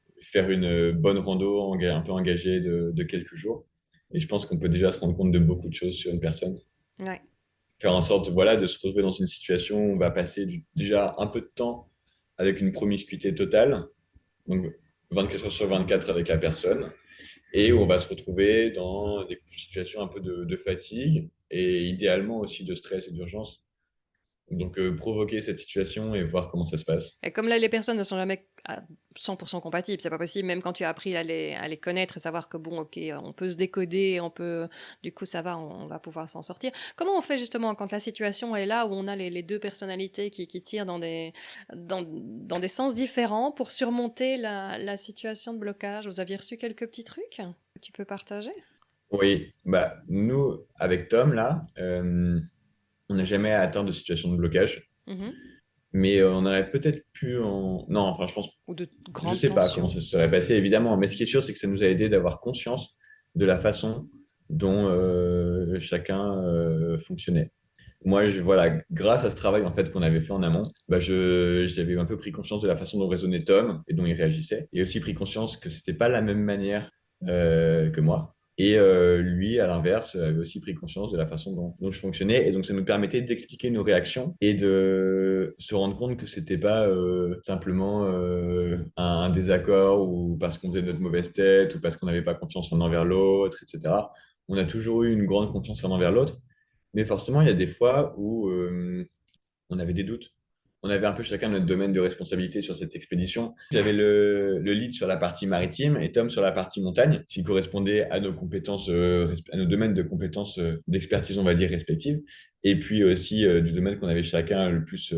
bonne rando un peu engagée de quelques jours. Et je pense qu'on peut déjà se rendre compte de beaucoup de choses sur une personne. Ouais. Faire en sorte, voilà, de se retrouver dans une situation où on va passer déjà un peu de temps avec une promiscuité totale, donc 24 heures sur 24 avec la personne, et où on va se retrouver dans des situations un peu de fatigue et idéalement aussi de stress et d'urgence. Donc, provoquer cette situation et voir comment ça se passe. Et comme là, les personnes ne sont jamais à 100% compatibles, c'est pas possible, même quand tu as appris à les connaître et savoir que bon, ok, on peut se décoder, du coup, ça va, on va pouvoir s'en sortir. Comment on fait justement quand la situation est là où on a les deux personnalités qui tirent dans des sens différents pour surmonter la situation de blocage? Vous aviez reçu quelques petits trucs que tu peux partager? Oui, bah, nous, avec Tom, là, on n'a jamais atteint de situation de blocage, Mhm. mais on aurait peut-être pu en... Non, enfin, je pense, Ou de je grandes sais pas comment tensions? ça se serait passé, évidemment, mais ce qui est sûr, c'est que ça nous a aidé d'avoir conscience de la façon dont chacun fonctionnait. Moi, voilà, grâce à ce travail en fait qu'on avait fait en amont, bah, j'avais un peu pris conscience de la façon dont raisonnait Tom et dont il réagissait, et aussi pris conscience que c'était pas la même manière que moi. Et lui, à l'inverse, avait aussi pris conscience de la façon dont je fonctionnais, et donc ça nous permettait d'expliquer nos réactions et de se rendre compte que c'était pas simplement un désaccord ou parce qu'on faisait notre mauvaise tête ou parce qu'on n'avait pas confiance en envers l'autre, etc. On a toujours eu une grande confiance en envers l'autre. Mais forcément, il y a des fois où on avait des doutes. On avait un peu chacun notre domaine de responsabilité sur cette expédition. J'avais le lead sur la partie maritime et Tom sur la partie montagne, qui correspondait à nos compétences, à nos domaines de compétences d'expertise, on va dire, respectives. Et puis aussi du domaine qu'on avait chacun le plus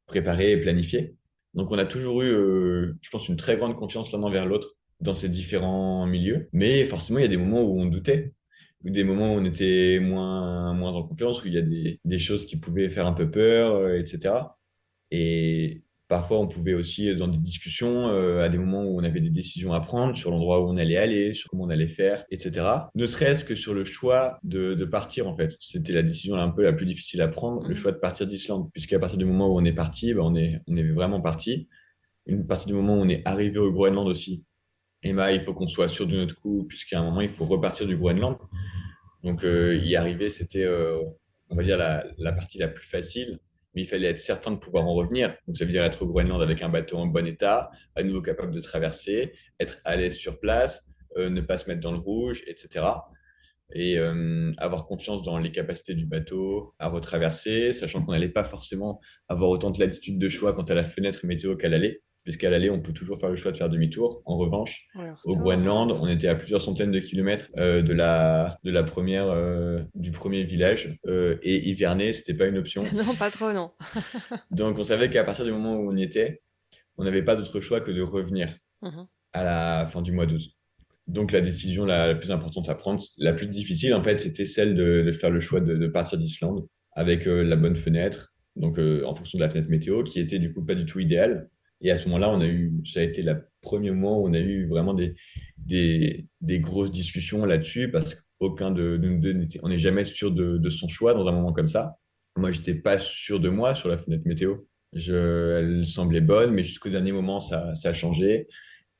préparé et planifié. Donc on a toujours eu, je pense, une très grande confiance l'un envers l'autre dans ces différents milieux. Mais forcément, il y a des moments où on doutait ou des moments où on était moins en confiance, où il y a des choses qui pouvaient faire un peu peur, etc. Et parfois, on pouvait aussi, dans des discussions, à des moments où on avait des décisions à prendre sur l'endroit où on allait aller, sur comment on allait faire, etc. Ne serait-ce que sur le choix de partir, en fait. C'était la décision un peu la plus difficile à prendre, le Mhm. choix de partir d'Islande. Puisqu'à partir du moment où on est parti, ben, on est vraiment parti. Une partie du moment où on est arrivé au Groenland aussi, et ben, il faut qu'on soit sûr de notre coup, puisqu'à un moment, il faut repartir du Groenland. Donc, y arriver, c'était, on va dire, la partie la plus facile, mais il fallait être certain de pouvoir en revenir. Donc, ça veut dire être au Groenland avec un bateau en bon état, à nouveau capable de traverser, être à l'aise sur place, ne pas se mettre dans le rouge, etc. Et avoir confiance dans les capacités du bateau à retraverser, sachant qu'on n'allait pas forcément avoir autant de latitude de choix quant à la fenêtre météo qu'à l'aller, puisqu'à l'aller, on peut toujours faire le choix de faire demi-tour. En revanche, Ouais, au retour. Groenland, on était à plusieurs centaines de kilomètres de la première, du premier village, et hiverner, c'était pas une option. Non, pas trop, non. Donc, on savait qu'à partir du moment où on y était, on n'avait pas d'autre choix que de revenir Mhm. à la fin du mois d'août. Donc, la décision la plus importante à prendre, la plus difficile, en fait, c'était celle de faire le choix de partir d'Islande avec la bonne fenêtre, donc en fonction de la fenêtre météo, qui était du coup pas du tout idéale. Et à ce moment-là, ça a été le premier moment où on a eu vraiment des grosses discussions là-dessus, parce aucun de nous deux on n'est jamais sûr de son choix dans un moment comme ça. Moi, j'étais pas sûr de moi sur la fenêtre météo. Elle semblait bonne, mais jusqu'au dernier moment, ça a changé.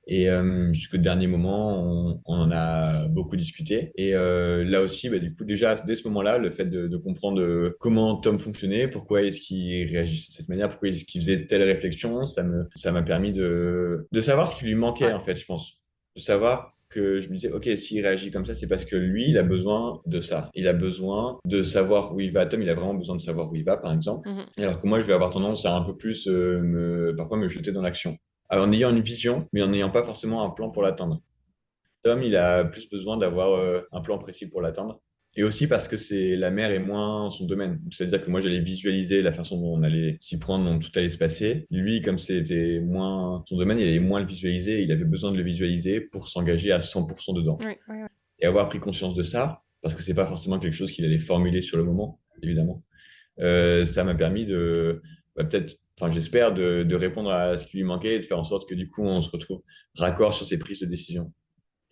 Et jusqu'au dernier moment, on en a beaucoup discuté. Et là aussi, bah, du coup, déjà, dès ce moment-là, le fait de comprendre comment Tom fonctionnait, pourquoi est-ce qu'il réagissait de cette manière, pourquoi est-ce qu'il faisait telle réflexion, ça m'a permis de savoir ce qui lui manquait, Ouais. en fait, je pense. De savoir que je me disais, OK, s'il réagit comme ça, c'est parce que lui, il a besoin de ça. Il a besoin de savoir où il va. Tom, il a vraiment besoin de savoir où il va, par exemple. Mhm. Alors que moi, je vais avoir tendance à un peu plus parfois me jeter dans l'action en ayant une vision, mais en n'ayant pas forcément un plan pour l'atteindre. Tom, il a plus besoin d'avoir un plan précis pour l'atteindre. Et aussi parce que c'est la mer est moins son domaine. C'est-à-dire que moi, j'allais visualiser la façon dont on allait s'y prendre, dont tout allait se passer. Lui, comme c'était moins son domaine, il allait moins le visualiser. Il avait besoin de le visualiser pour s'engager à 100% dedans. Oui, oui, oui. Et avoir pris conscience de ça, parce que c'est pas forcément quelque chose qu'il allait formuler sur le moment, évidemment, ça m'a permis peut-être, enfin j'espère, de répondre à ce qui lui manquait et de faire en sorte que du coup on se retrouve raccord sur ses prises de décision.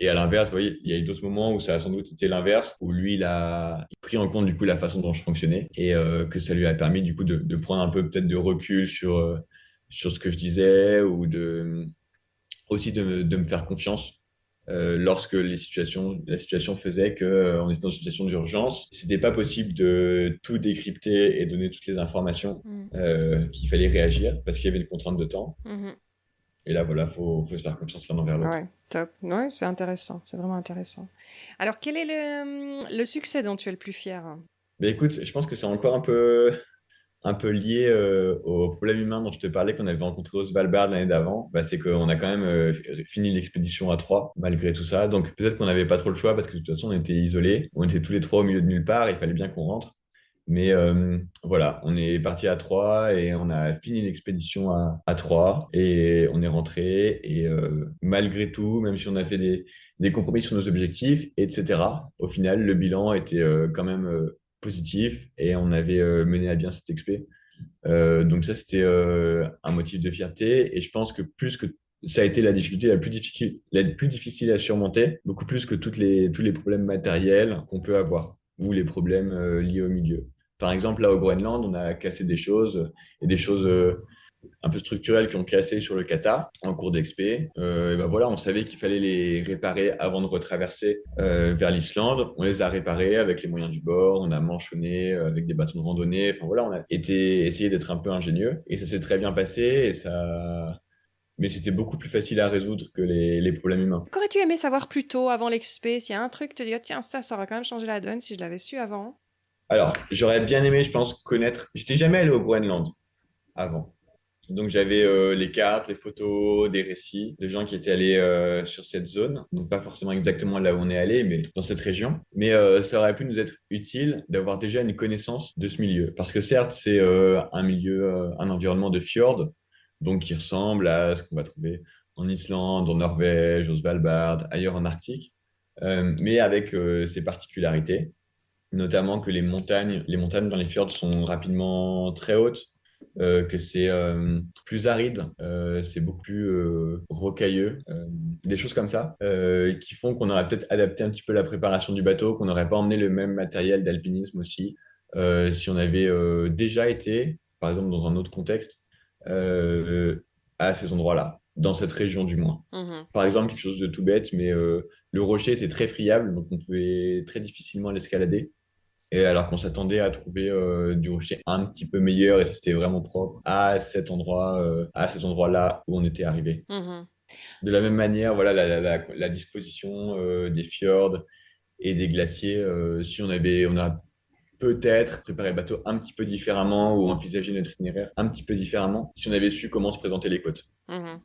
Et à l'inverse, vous voyez, il y a eu d'autres moments où ça a sans doute été l'inverse, où lui il a pris en compte du coup la façon dont je fonctionnais et que ça lui a permis du coup de prendre un peu peut-être de recul sur ce que je disais ou aussi de me faire confiance lorsque la situation faisait que on était dans une situation d'urgence. C'était pas possible de tout décrypter et donner toutes les informations Mhm. qu'il fallait réagir parce qu'il y avait une contrainte de temps. Mhm. Et là, voilà, faut se faire confiance l'un envers l'autre. Ouais, top. Ouais, c'est intéressant, c'est vraiment intéressant. Alors, quel est le succès dont tu es le plus fier? Mais écoute, je pense que c'est encore un peu lié au problème humain dont je te parlais qu'on avait rencontré au Svalbard l'année d'avant, bah, c'est qu'on a quand même fini l'expédition à trois malgré tout ça. Donc peut-être qu'on n'avait pas trop le choix parce que de toute façon on était isolés, on était tous les trois au milieu de nulle part, il fallait bien qu'on rentre. Mais voilà, on est parti à trois et on a fini l'expédition à trois et on est rentré. Et malgré tout, même si on a fait des compromis sur nos objectifs, etc., au final, le bilan était quand même positif et on avait mené à bien cette expé. Donc ça, c'était un motif de fierté. Et je pense que plus que ça a été la difficulté la plus difficile à surmonter, beaucoup plus que tous les problèmes matériels qu'on peut avoir ou les problèmes liés au milieu. Par exemple, là au Groenland, on a cassé des choses et des choses un peu structurelles qui ont cassé sur le kata en cours d'expé. Et ben voilà, on savait qu'il fallait les réparer avant de retraverser vers l'Islande. On les a réparés avec les moyens du bord, on a manchonné avec des bâtons de randonnée. Enfin voilà, on a essayé d'être un peu ingénieux et ça s'est très bien passé et ça. Mais c'était beaucoup plus facile à résoudre que les problèmes humains. Qu'aurais-tu aimé savoir plus tôt, avant l'expé, s'il y a un truc, te dire, tiens, ça aurait quand même changé la donne si je l'avais su avant? Alors, j'aurais bien aimé, je pense, connaître. J'étais jamais allé au Groenland avant. Donc j'avais les cartes, les photos, des récits de gens qui étaient allés sur cette zone. Donc pas forcément exactement là où on est allé, mais dans cette région. Mais ça aurait pu nous être utile d'avoir déjà une connaissance de ce milieu. Parce que certes, c'est un milieu, un environnement de fjord, donc qui ressemble à ce qu'on va trouver en Islande, en Norvège, au Svalbard, ailleurs en Arctique, mais avec ses particularités, notamment que les montagnes dans les fjords sont rapidement très hautes, que c'est plus aride, c'est beaucoup plus rocailleux, des choses comme ça, qui font qu'on aurait peut-être adapté un petit peu la préparation du bateau, qu'on n'aurait pas emmené le même matériel d'alpinisme aussi, si on avait déjà été, par exemple, dans un autre contexte, à ces endroits-là, dans cette région du moins. Mhm. Par exemple, quelque chose de tout bête, mais le rocher était très friable, donc on pouvait très difficilement l'escalader. Et alors qu'on s'attendait à trouver du rocher un petit peu meilleur et c'était vraiment propre à cet endroit-là où on était arrivé. Mhm. De la même manière, voilà la disposition des fjords et des glaciers. Si on a peut-être préparé le bateau un petit peu différemment ou envisagé notre itinéraire un petit peu différemment, si on avait su comment se présenter les côtes. Mhm.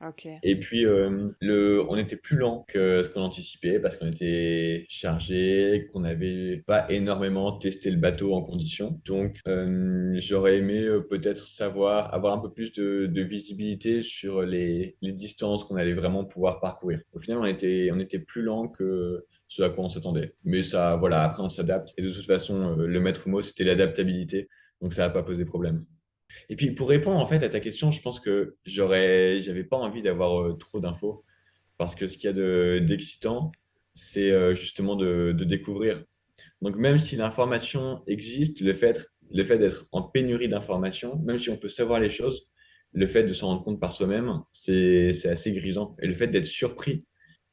Ok. Et puis, on était plus lent que ce qu'on anticipait parce qu'on était chargé, qu'on n'avait pas énormément testé le bateau en condition. Donc, j'aurais aimé peut-être avoir un peu plus de visibilité sur les distances qu'on allait vraiment pouvoir parcourir. Au final, on était plus lent que ce à quoi on s'attendait. Mais ça, voilà, après, on s'adapte. Et de toute façon, le maître mot, c'était l'adaptabilité. Donc, ça n'a pas posé problème. Et puis pour répondre en fait à ta question, je pense que j'avais pas envie d'avoir trop d'infos parce que ce qu'il y a d'excitant, c'est justement de découvrir. Donc, même si l'information existe, le fait d'être en pénurie d'informations, même si on peut savoir les choses, le fait de s'en rendre compte par soi-même, c'est assez grisant. Et le fait d'être surpris,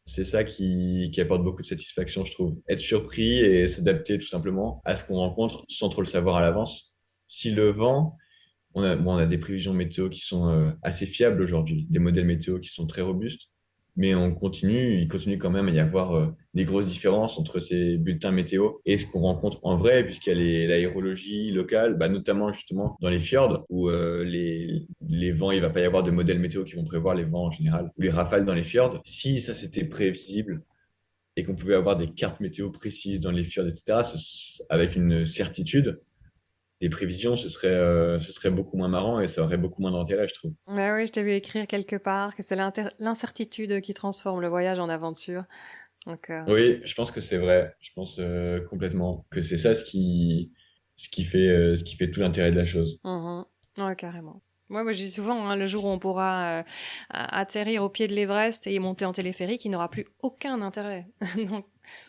c'est ça qui apporte beaucoup de satisfaction, je trouve. Être surpris et s'adapter tout simplement à ce qu'on rencontre sans trop le savoir à l'avance. Si le vent, on a des prévisions météo qui sont assez fiables aujourd'hui, des modèles météo qui sont très robustes, mais il continue quand même à y avoir des grosses différences entre ces bulletins météo et ce qu'on rencontre en vrai, puisqu'il y a l'aérologie locale, bah, notamment justement dans les fjords, où les vents, il va pas y avoir de modèles météo qui vont prévoir les vents en général, ou les rafales dans les fjords. Si ça c'était prévisible et qu'on pouvait avoir des cartes météo précises dans les fjords, etc., avec une certitude, des prévisions, ce serait beaucoup moins marrant et ça aurait beaucoup moins d'intérêt, je trouve. Ouais, oui, je t'ai vu écrire quelque part que c'est l'incertitude qui transforme le voyage en aventure. Donc, Oui, je pense que c'est vrai. Je pense complètement que c'est ça ce qui fait tout l'intérêt de la chose. mhm. Ouais, carrément. Moi, je dis souvent, hein, le jour où on pourra atterrir au pied de l'Everest et y monter en téléphérique, il n'aura plus aucun intérêt. Donc,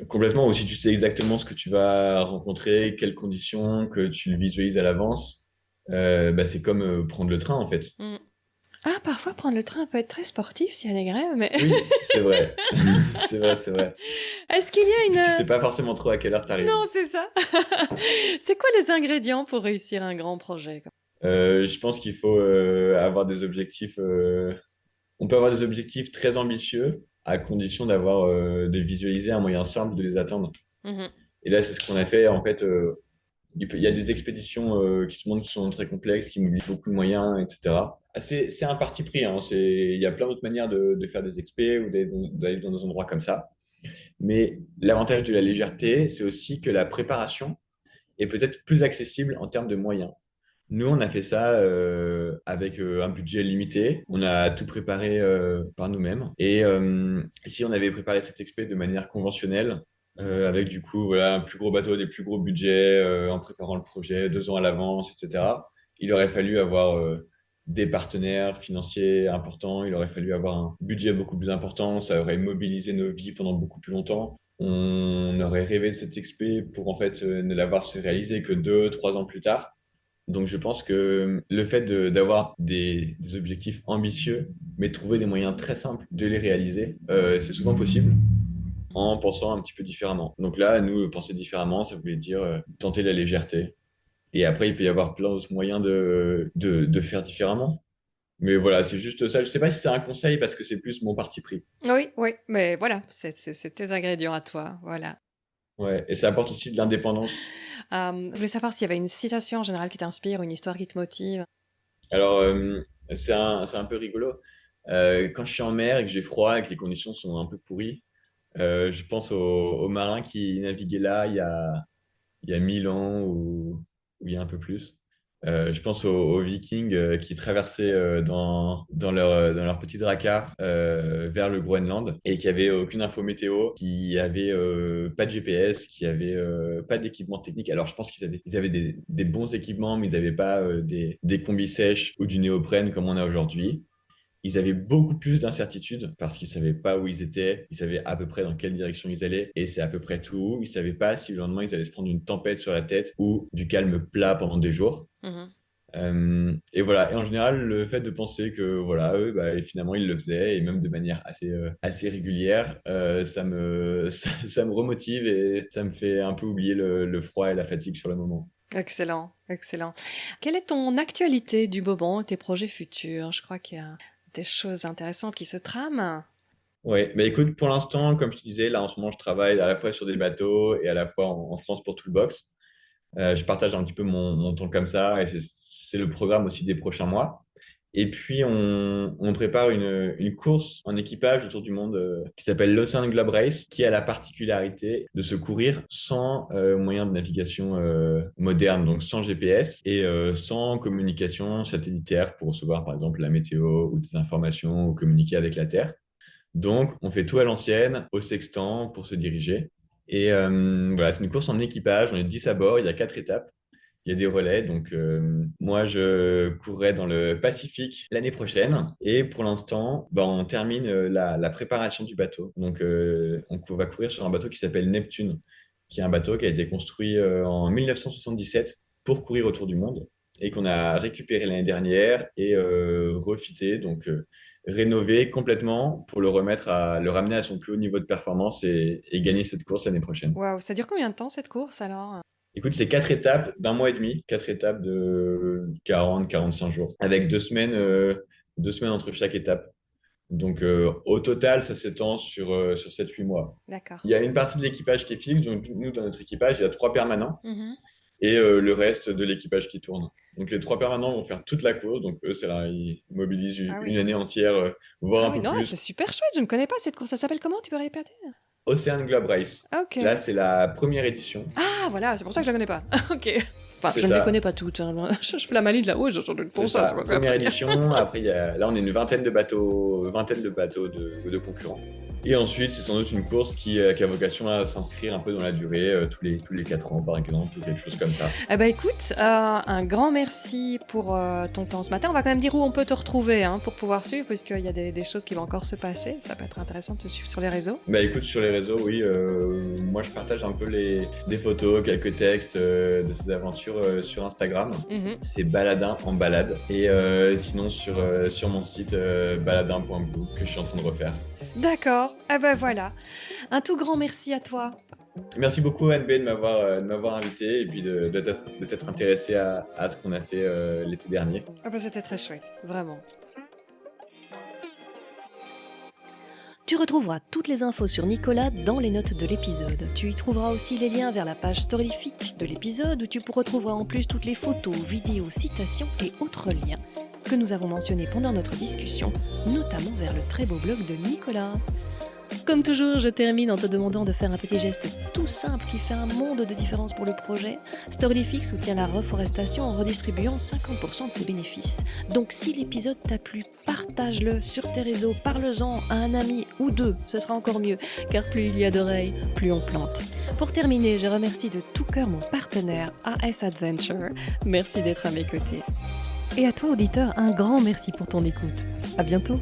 Complètement, ou si tu sais exactement ce que tu vas rencontrer, quelles conditions, que tu le visualises à l'avance, bah, c'est comme prendre le train en fait. mm. Ah, parfois, prendre le train peut être très sportif s'il y a des grèves, mais Oui, c'est vrai. C'est vrai, c'est vrai. est-ce qu'il y a Et puis tu une... sais pas forcément trop à quelle heure tu arrives. Non, c'est ça. C'est quoi les ingrédients pour réussir un grand projet, quoi? Je pense qu'il faut avoir des objectifs. On peut avoir des objectifs très ambitieux à condition de visualiser un moyen simple de les atteindre. Mhm. Et là, c'est ce qu'on a fait. En fait, il y a des expéditions qui se montrent qui sont très complexes, qui mobilisent beaucoup de moyens, etc. Ah, c'est un parti pris. Hein. Il y a plein d'autres manières de faire des expés ou d'aller dans des endroits comme ça. Mais l'avantage de la légèreté, c'est aussi que la préparation est peut-être plus accessible en termes de moyens. Nous, on a fait ça avec un budget limité. On a tout préparé par nous-mêmes. Et si on avait préparé cet expé de manière conventionnelle, avec du coup voilà, un plus gros bateau, des plus gros budgets, en préparant le projet 2 ans à l'avance, etc., il aurait fallu avoir des partenaires financiers importants, il aurait fallu avoir un budget beaucoup plus important, ça aurait mobilisé nos vies pendant beaucoup plus longtemps. On aurait rêvé de cet expé pour en fait ne l'avoir se réaliser que 2, 3 ans plus tard. Donc, je pense que le fait d'avoir des objectifs ambitieux, mais de trouver des moyens très simples de les réaliser, c'est souvent possible en pensant un petit peu différemment. Donc là, nous, penser différemment, ça voulait dire tenter la légèreté. Et après, il peut y avoir plein d'autres moyens de faire différemment. Mais voilà, c'est juste ça. Je ne sais pas si c'est un conseil parce que c'est plus mon parti pris. Oui, oui, mais voilà, c'est tes ingrédients à toi, voilà. Ouais. Et ça apporte aussi de l'indépendance. Je voulais savoir s'il y avait une citation en général qui t'inspire, une histoire qui te motive. Alors, c'est un peu rigolo. Quand je suis en mer et que j'ai froid et que les conditions sont un peu pourries, je pense aux marins qui naviguaient là il y a 1000 ans ou il y a un peu plus. Je pense aux Vikings qui traversaient dans leur petit drakkar vers le Groenland et qui n'avaient aucune info météo, qui n'avaient pas de GPS, qui n'avaient pas d'équipement technique. Alors je pense ils avaient des bons équipements, mais ils n'avaient pas des combis sèches ou du néoprène comme on a aujourd'hui. Ils avaient beaucoup plus d'incertitudes parce qu'ils ne savaient pas où ils étaient, ils savaient à peu près dans quelle direction ils allaient, et c'est à peu près tout. Ils ne savaient pas si le lendemain ils allaient se prendre une tempête sur la tête ou du calme plat pendant des jours. Mhm. Et voilà, et en général, le fait de penser que voilà, eux, bah, finalement, ils le faisaient, et même de manière assez régulière, ça me remotive et ça me fait un peu oublier le froid et la fatigue sur le moment. Excellent, excellent. Quelle est ton actualité du moment et tes projets futurs? Je crois qu'il y a des choses intéressantes qui se trament. Ouais, bah écoute, pour l'instant, comme je te disais, là en ce moment, je travaille à la fois sur des bateaux et à la fois en France pour Toolbox. Je partage un petit peu mon temps comme ça et c'est le programme aussi des prochains mois. Et puis, on prépare une course en équipage autour du monde qui s'appelle l'Ocean Globe Race, qui a la particularité de se courir sans moyen de navigation moderne, donc sans GPS et sans communication satellitaire pour recevoir par exemple la météo ou des informations ou communiquer avec la Terre. Donc, on fait tout à l'ancienne, au sextant pour se diriger. Et voilà, c'est une course en équipage. On est 10 à bord, il y a 4 étapes. il y a des relais. Donc, moi, je courrai dans le Pacifique l'année prochaine. Et pour l'instant, on termine la préparation du bateau. Donc, on va courir sur un bateau qui s'appelle Neptune, qui est un bateau qui a été construit en 1977 pour courir autour du monde et qu'on a récupéré l'année dernière et refité, donc rénové complètement pour le ramener à son plus haut niveau de performance et gagner cette course l'année prochaine. Waouh, ça dure combien de temps cette course alors? Écoute, c'est 4 étapes d'un mois et demi, 4 étapes de 40-45 jours, avec 2 semaines entre chaque étape. Donc, au total, ça s'étend sur 7-8 mois. D'accord. Il y a une partie de l'équipage qui est fixe. Donc, nous, dans notre équipage, il y a 3 permanents Mhm. et le reste de l'équipage qui tourne. Donc, les 3 permanents vont faire toute la course. Donc, eux, c'est là, ils mobilisent Ah une oui. année entière, voire Ah un oui, peu non, plus. c'est super chouette, je ne connais pas cette course. Ça s'appelle comment? Tu peux répéter? Ocean Globe Race. Ah, ok. Là, c'est la première édition. Ah, voilà, c'est pour ça que je la connais pas. Ok. Enfin, C'est je ne les ça. connais pas toutes, hein. Je fais la maline de là. Oh, j'en ai pour C'est ça. ça, C'est pour ça. première édition. Après, là, on est une vingtaine de bateaux, de concurrents. Et ensuite, c'est sans doute une course qui a vocation à s'inscrire un peu dans la durée, tous les 4 ans, par exemple, ou quelque chose comme ça. Eh ben écoute, un grand merci pour ton temps ce matin. On va quand même dire où on peut te retrouver pour pouvoir suivre, puisqu'il y a des choses qui vont encore se passer. Ça peut être intéressant de te suivre sur les réseaux. Écoute, sur les réseaux, oui, moi je partage un peu des photos, quelques textes de ces aventures sur Instagram. Mhm. C'est Baladin en balade. Et sinon sur mon site baladin.blue que je suis en train de refaire. D'accord, eh ben voilà. Un tout grand merci à toi. Merci beaucoup NB de m'avoir invité et puis de t'être intéressé à ce qu'on a fait l'été dernier. Ah ben c'était très chouette, vraiment. Tu retrouveras toutes les infos sur Nicolas dans les notes de l'épisode. Tu y trouveras aussi les liens vers la page Storyfic de l'épisode où tu retrouveras en plus toutes les photos, vidéos, citations et autres liens que nous avons mentionnés pendant notre discussion, notamment vers le très beau blog de Nicolas. Comme toujours, je termine en te demandant de faire un petit geste tout simple qui fait un monde de différence pour le projet. Storyfic soutient la reforestation en redistribuant 50% de ses bénéfices. Donc si l'épisode t'a plu, partage-le sur tes réseaux, parle-en à un ami ou deux, ce sera encore mieux, car plus il y a d'oreilles, plus on plante. Pour terminer, je remercie de tout cœur mon partenaire AS Adventure. Merci d'être à mes côtés. Et à toi auditeur, un grand merci pour ton écoute. À bientôt.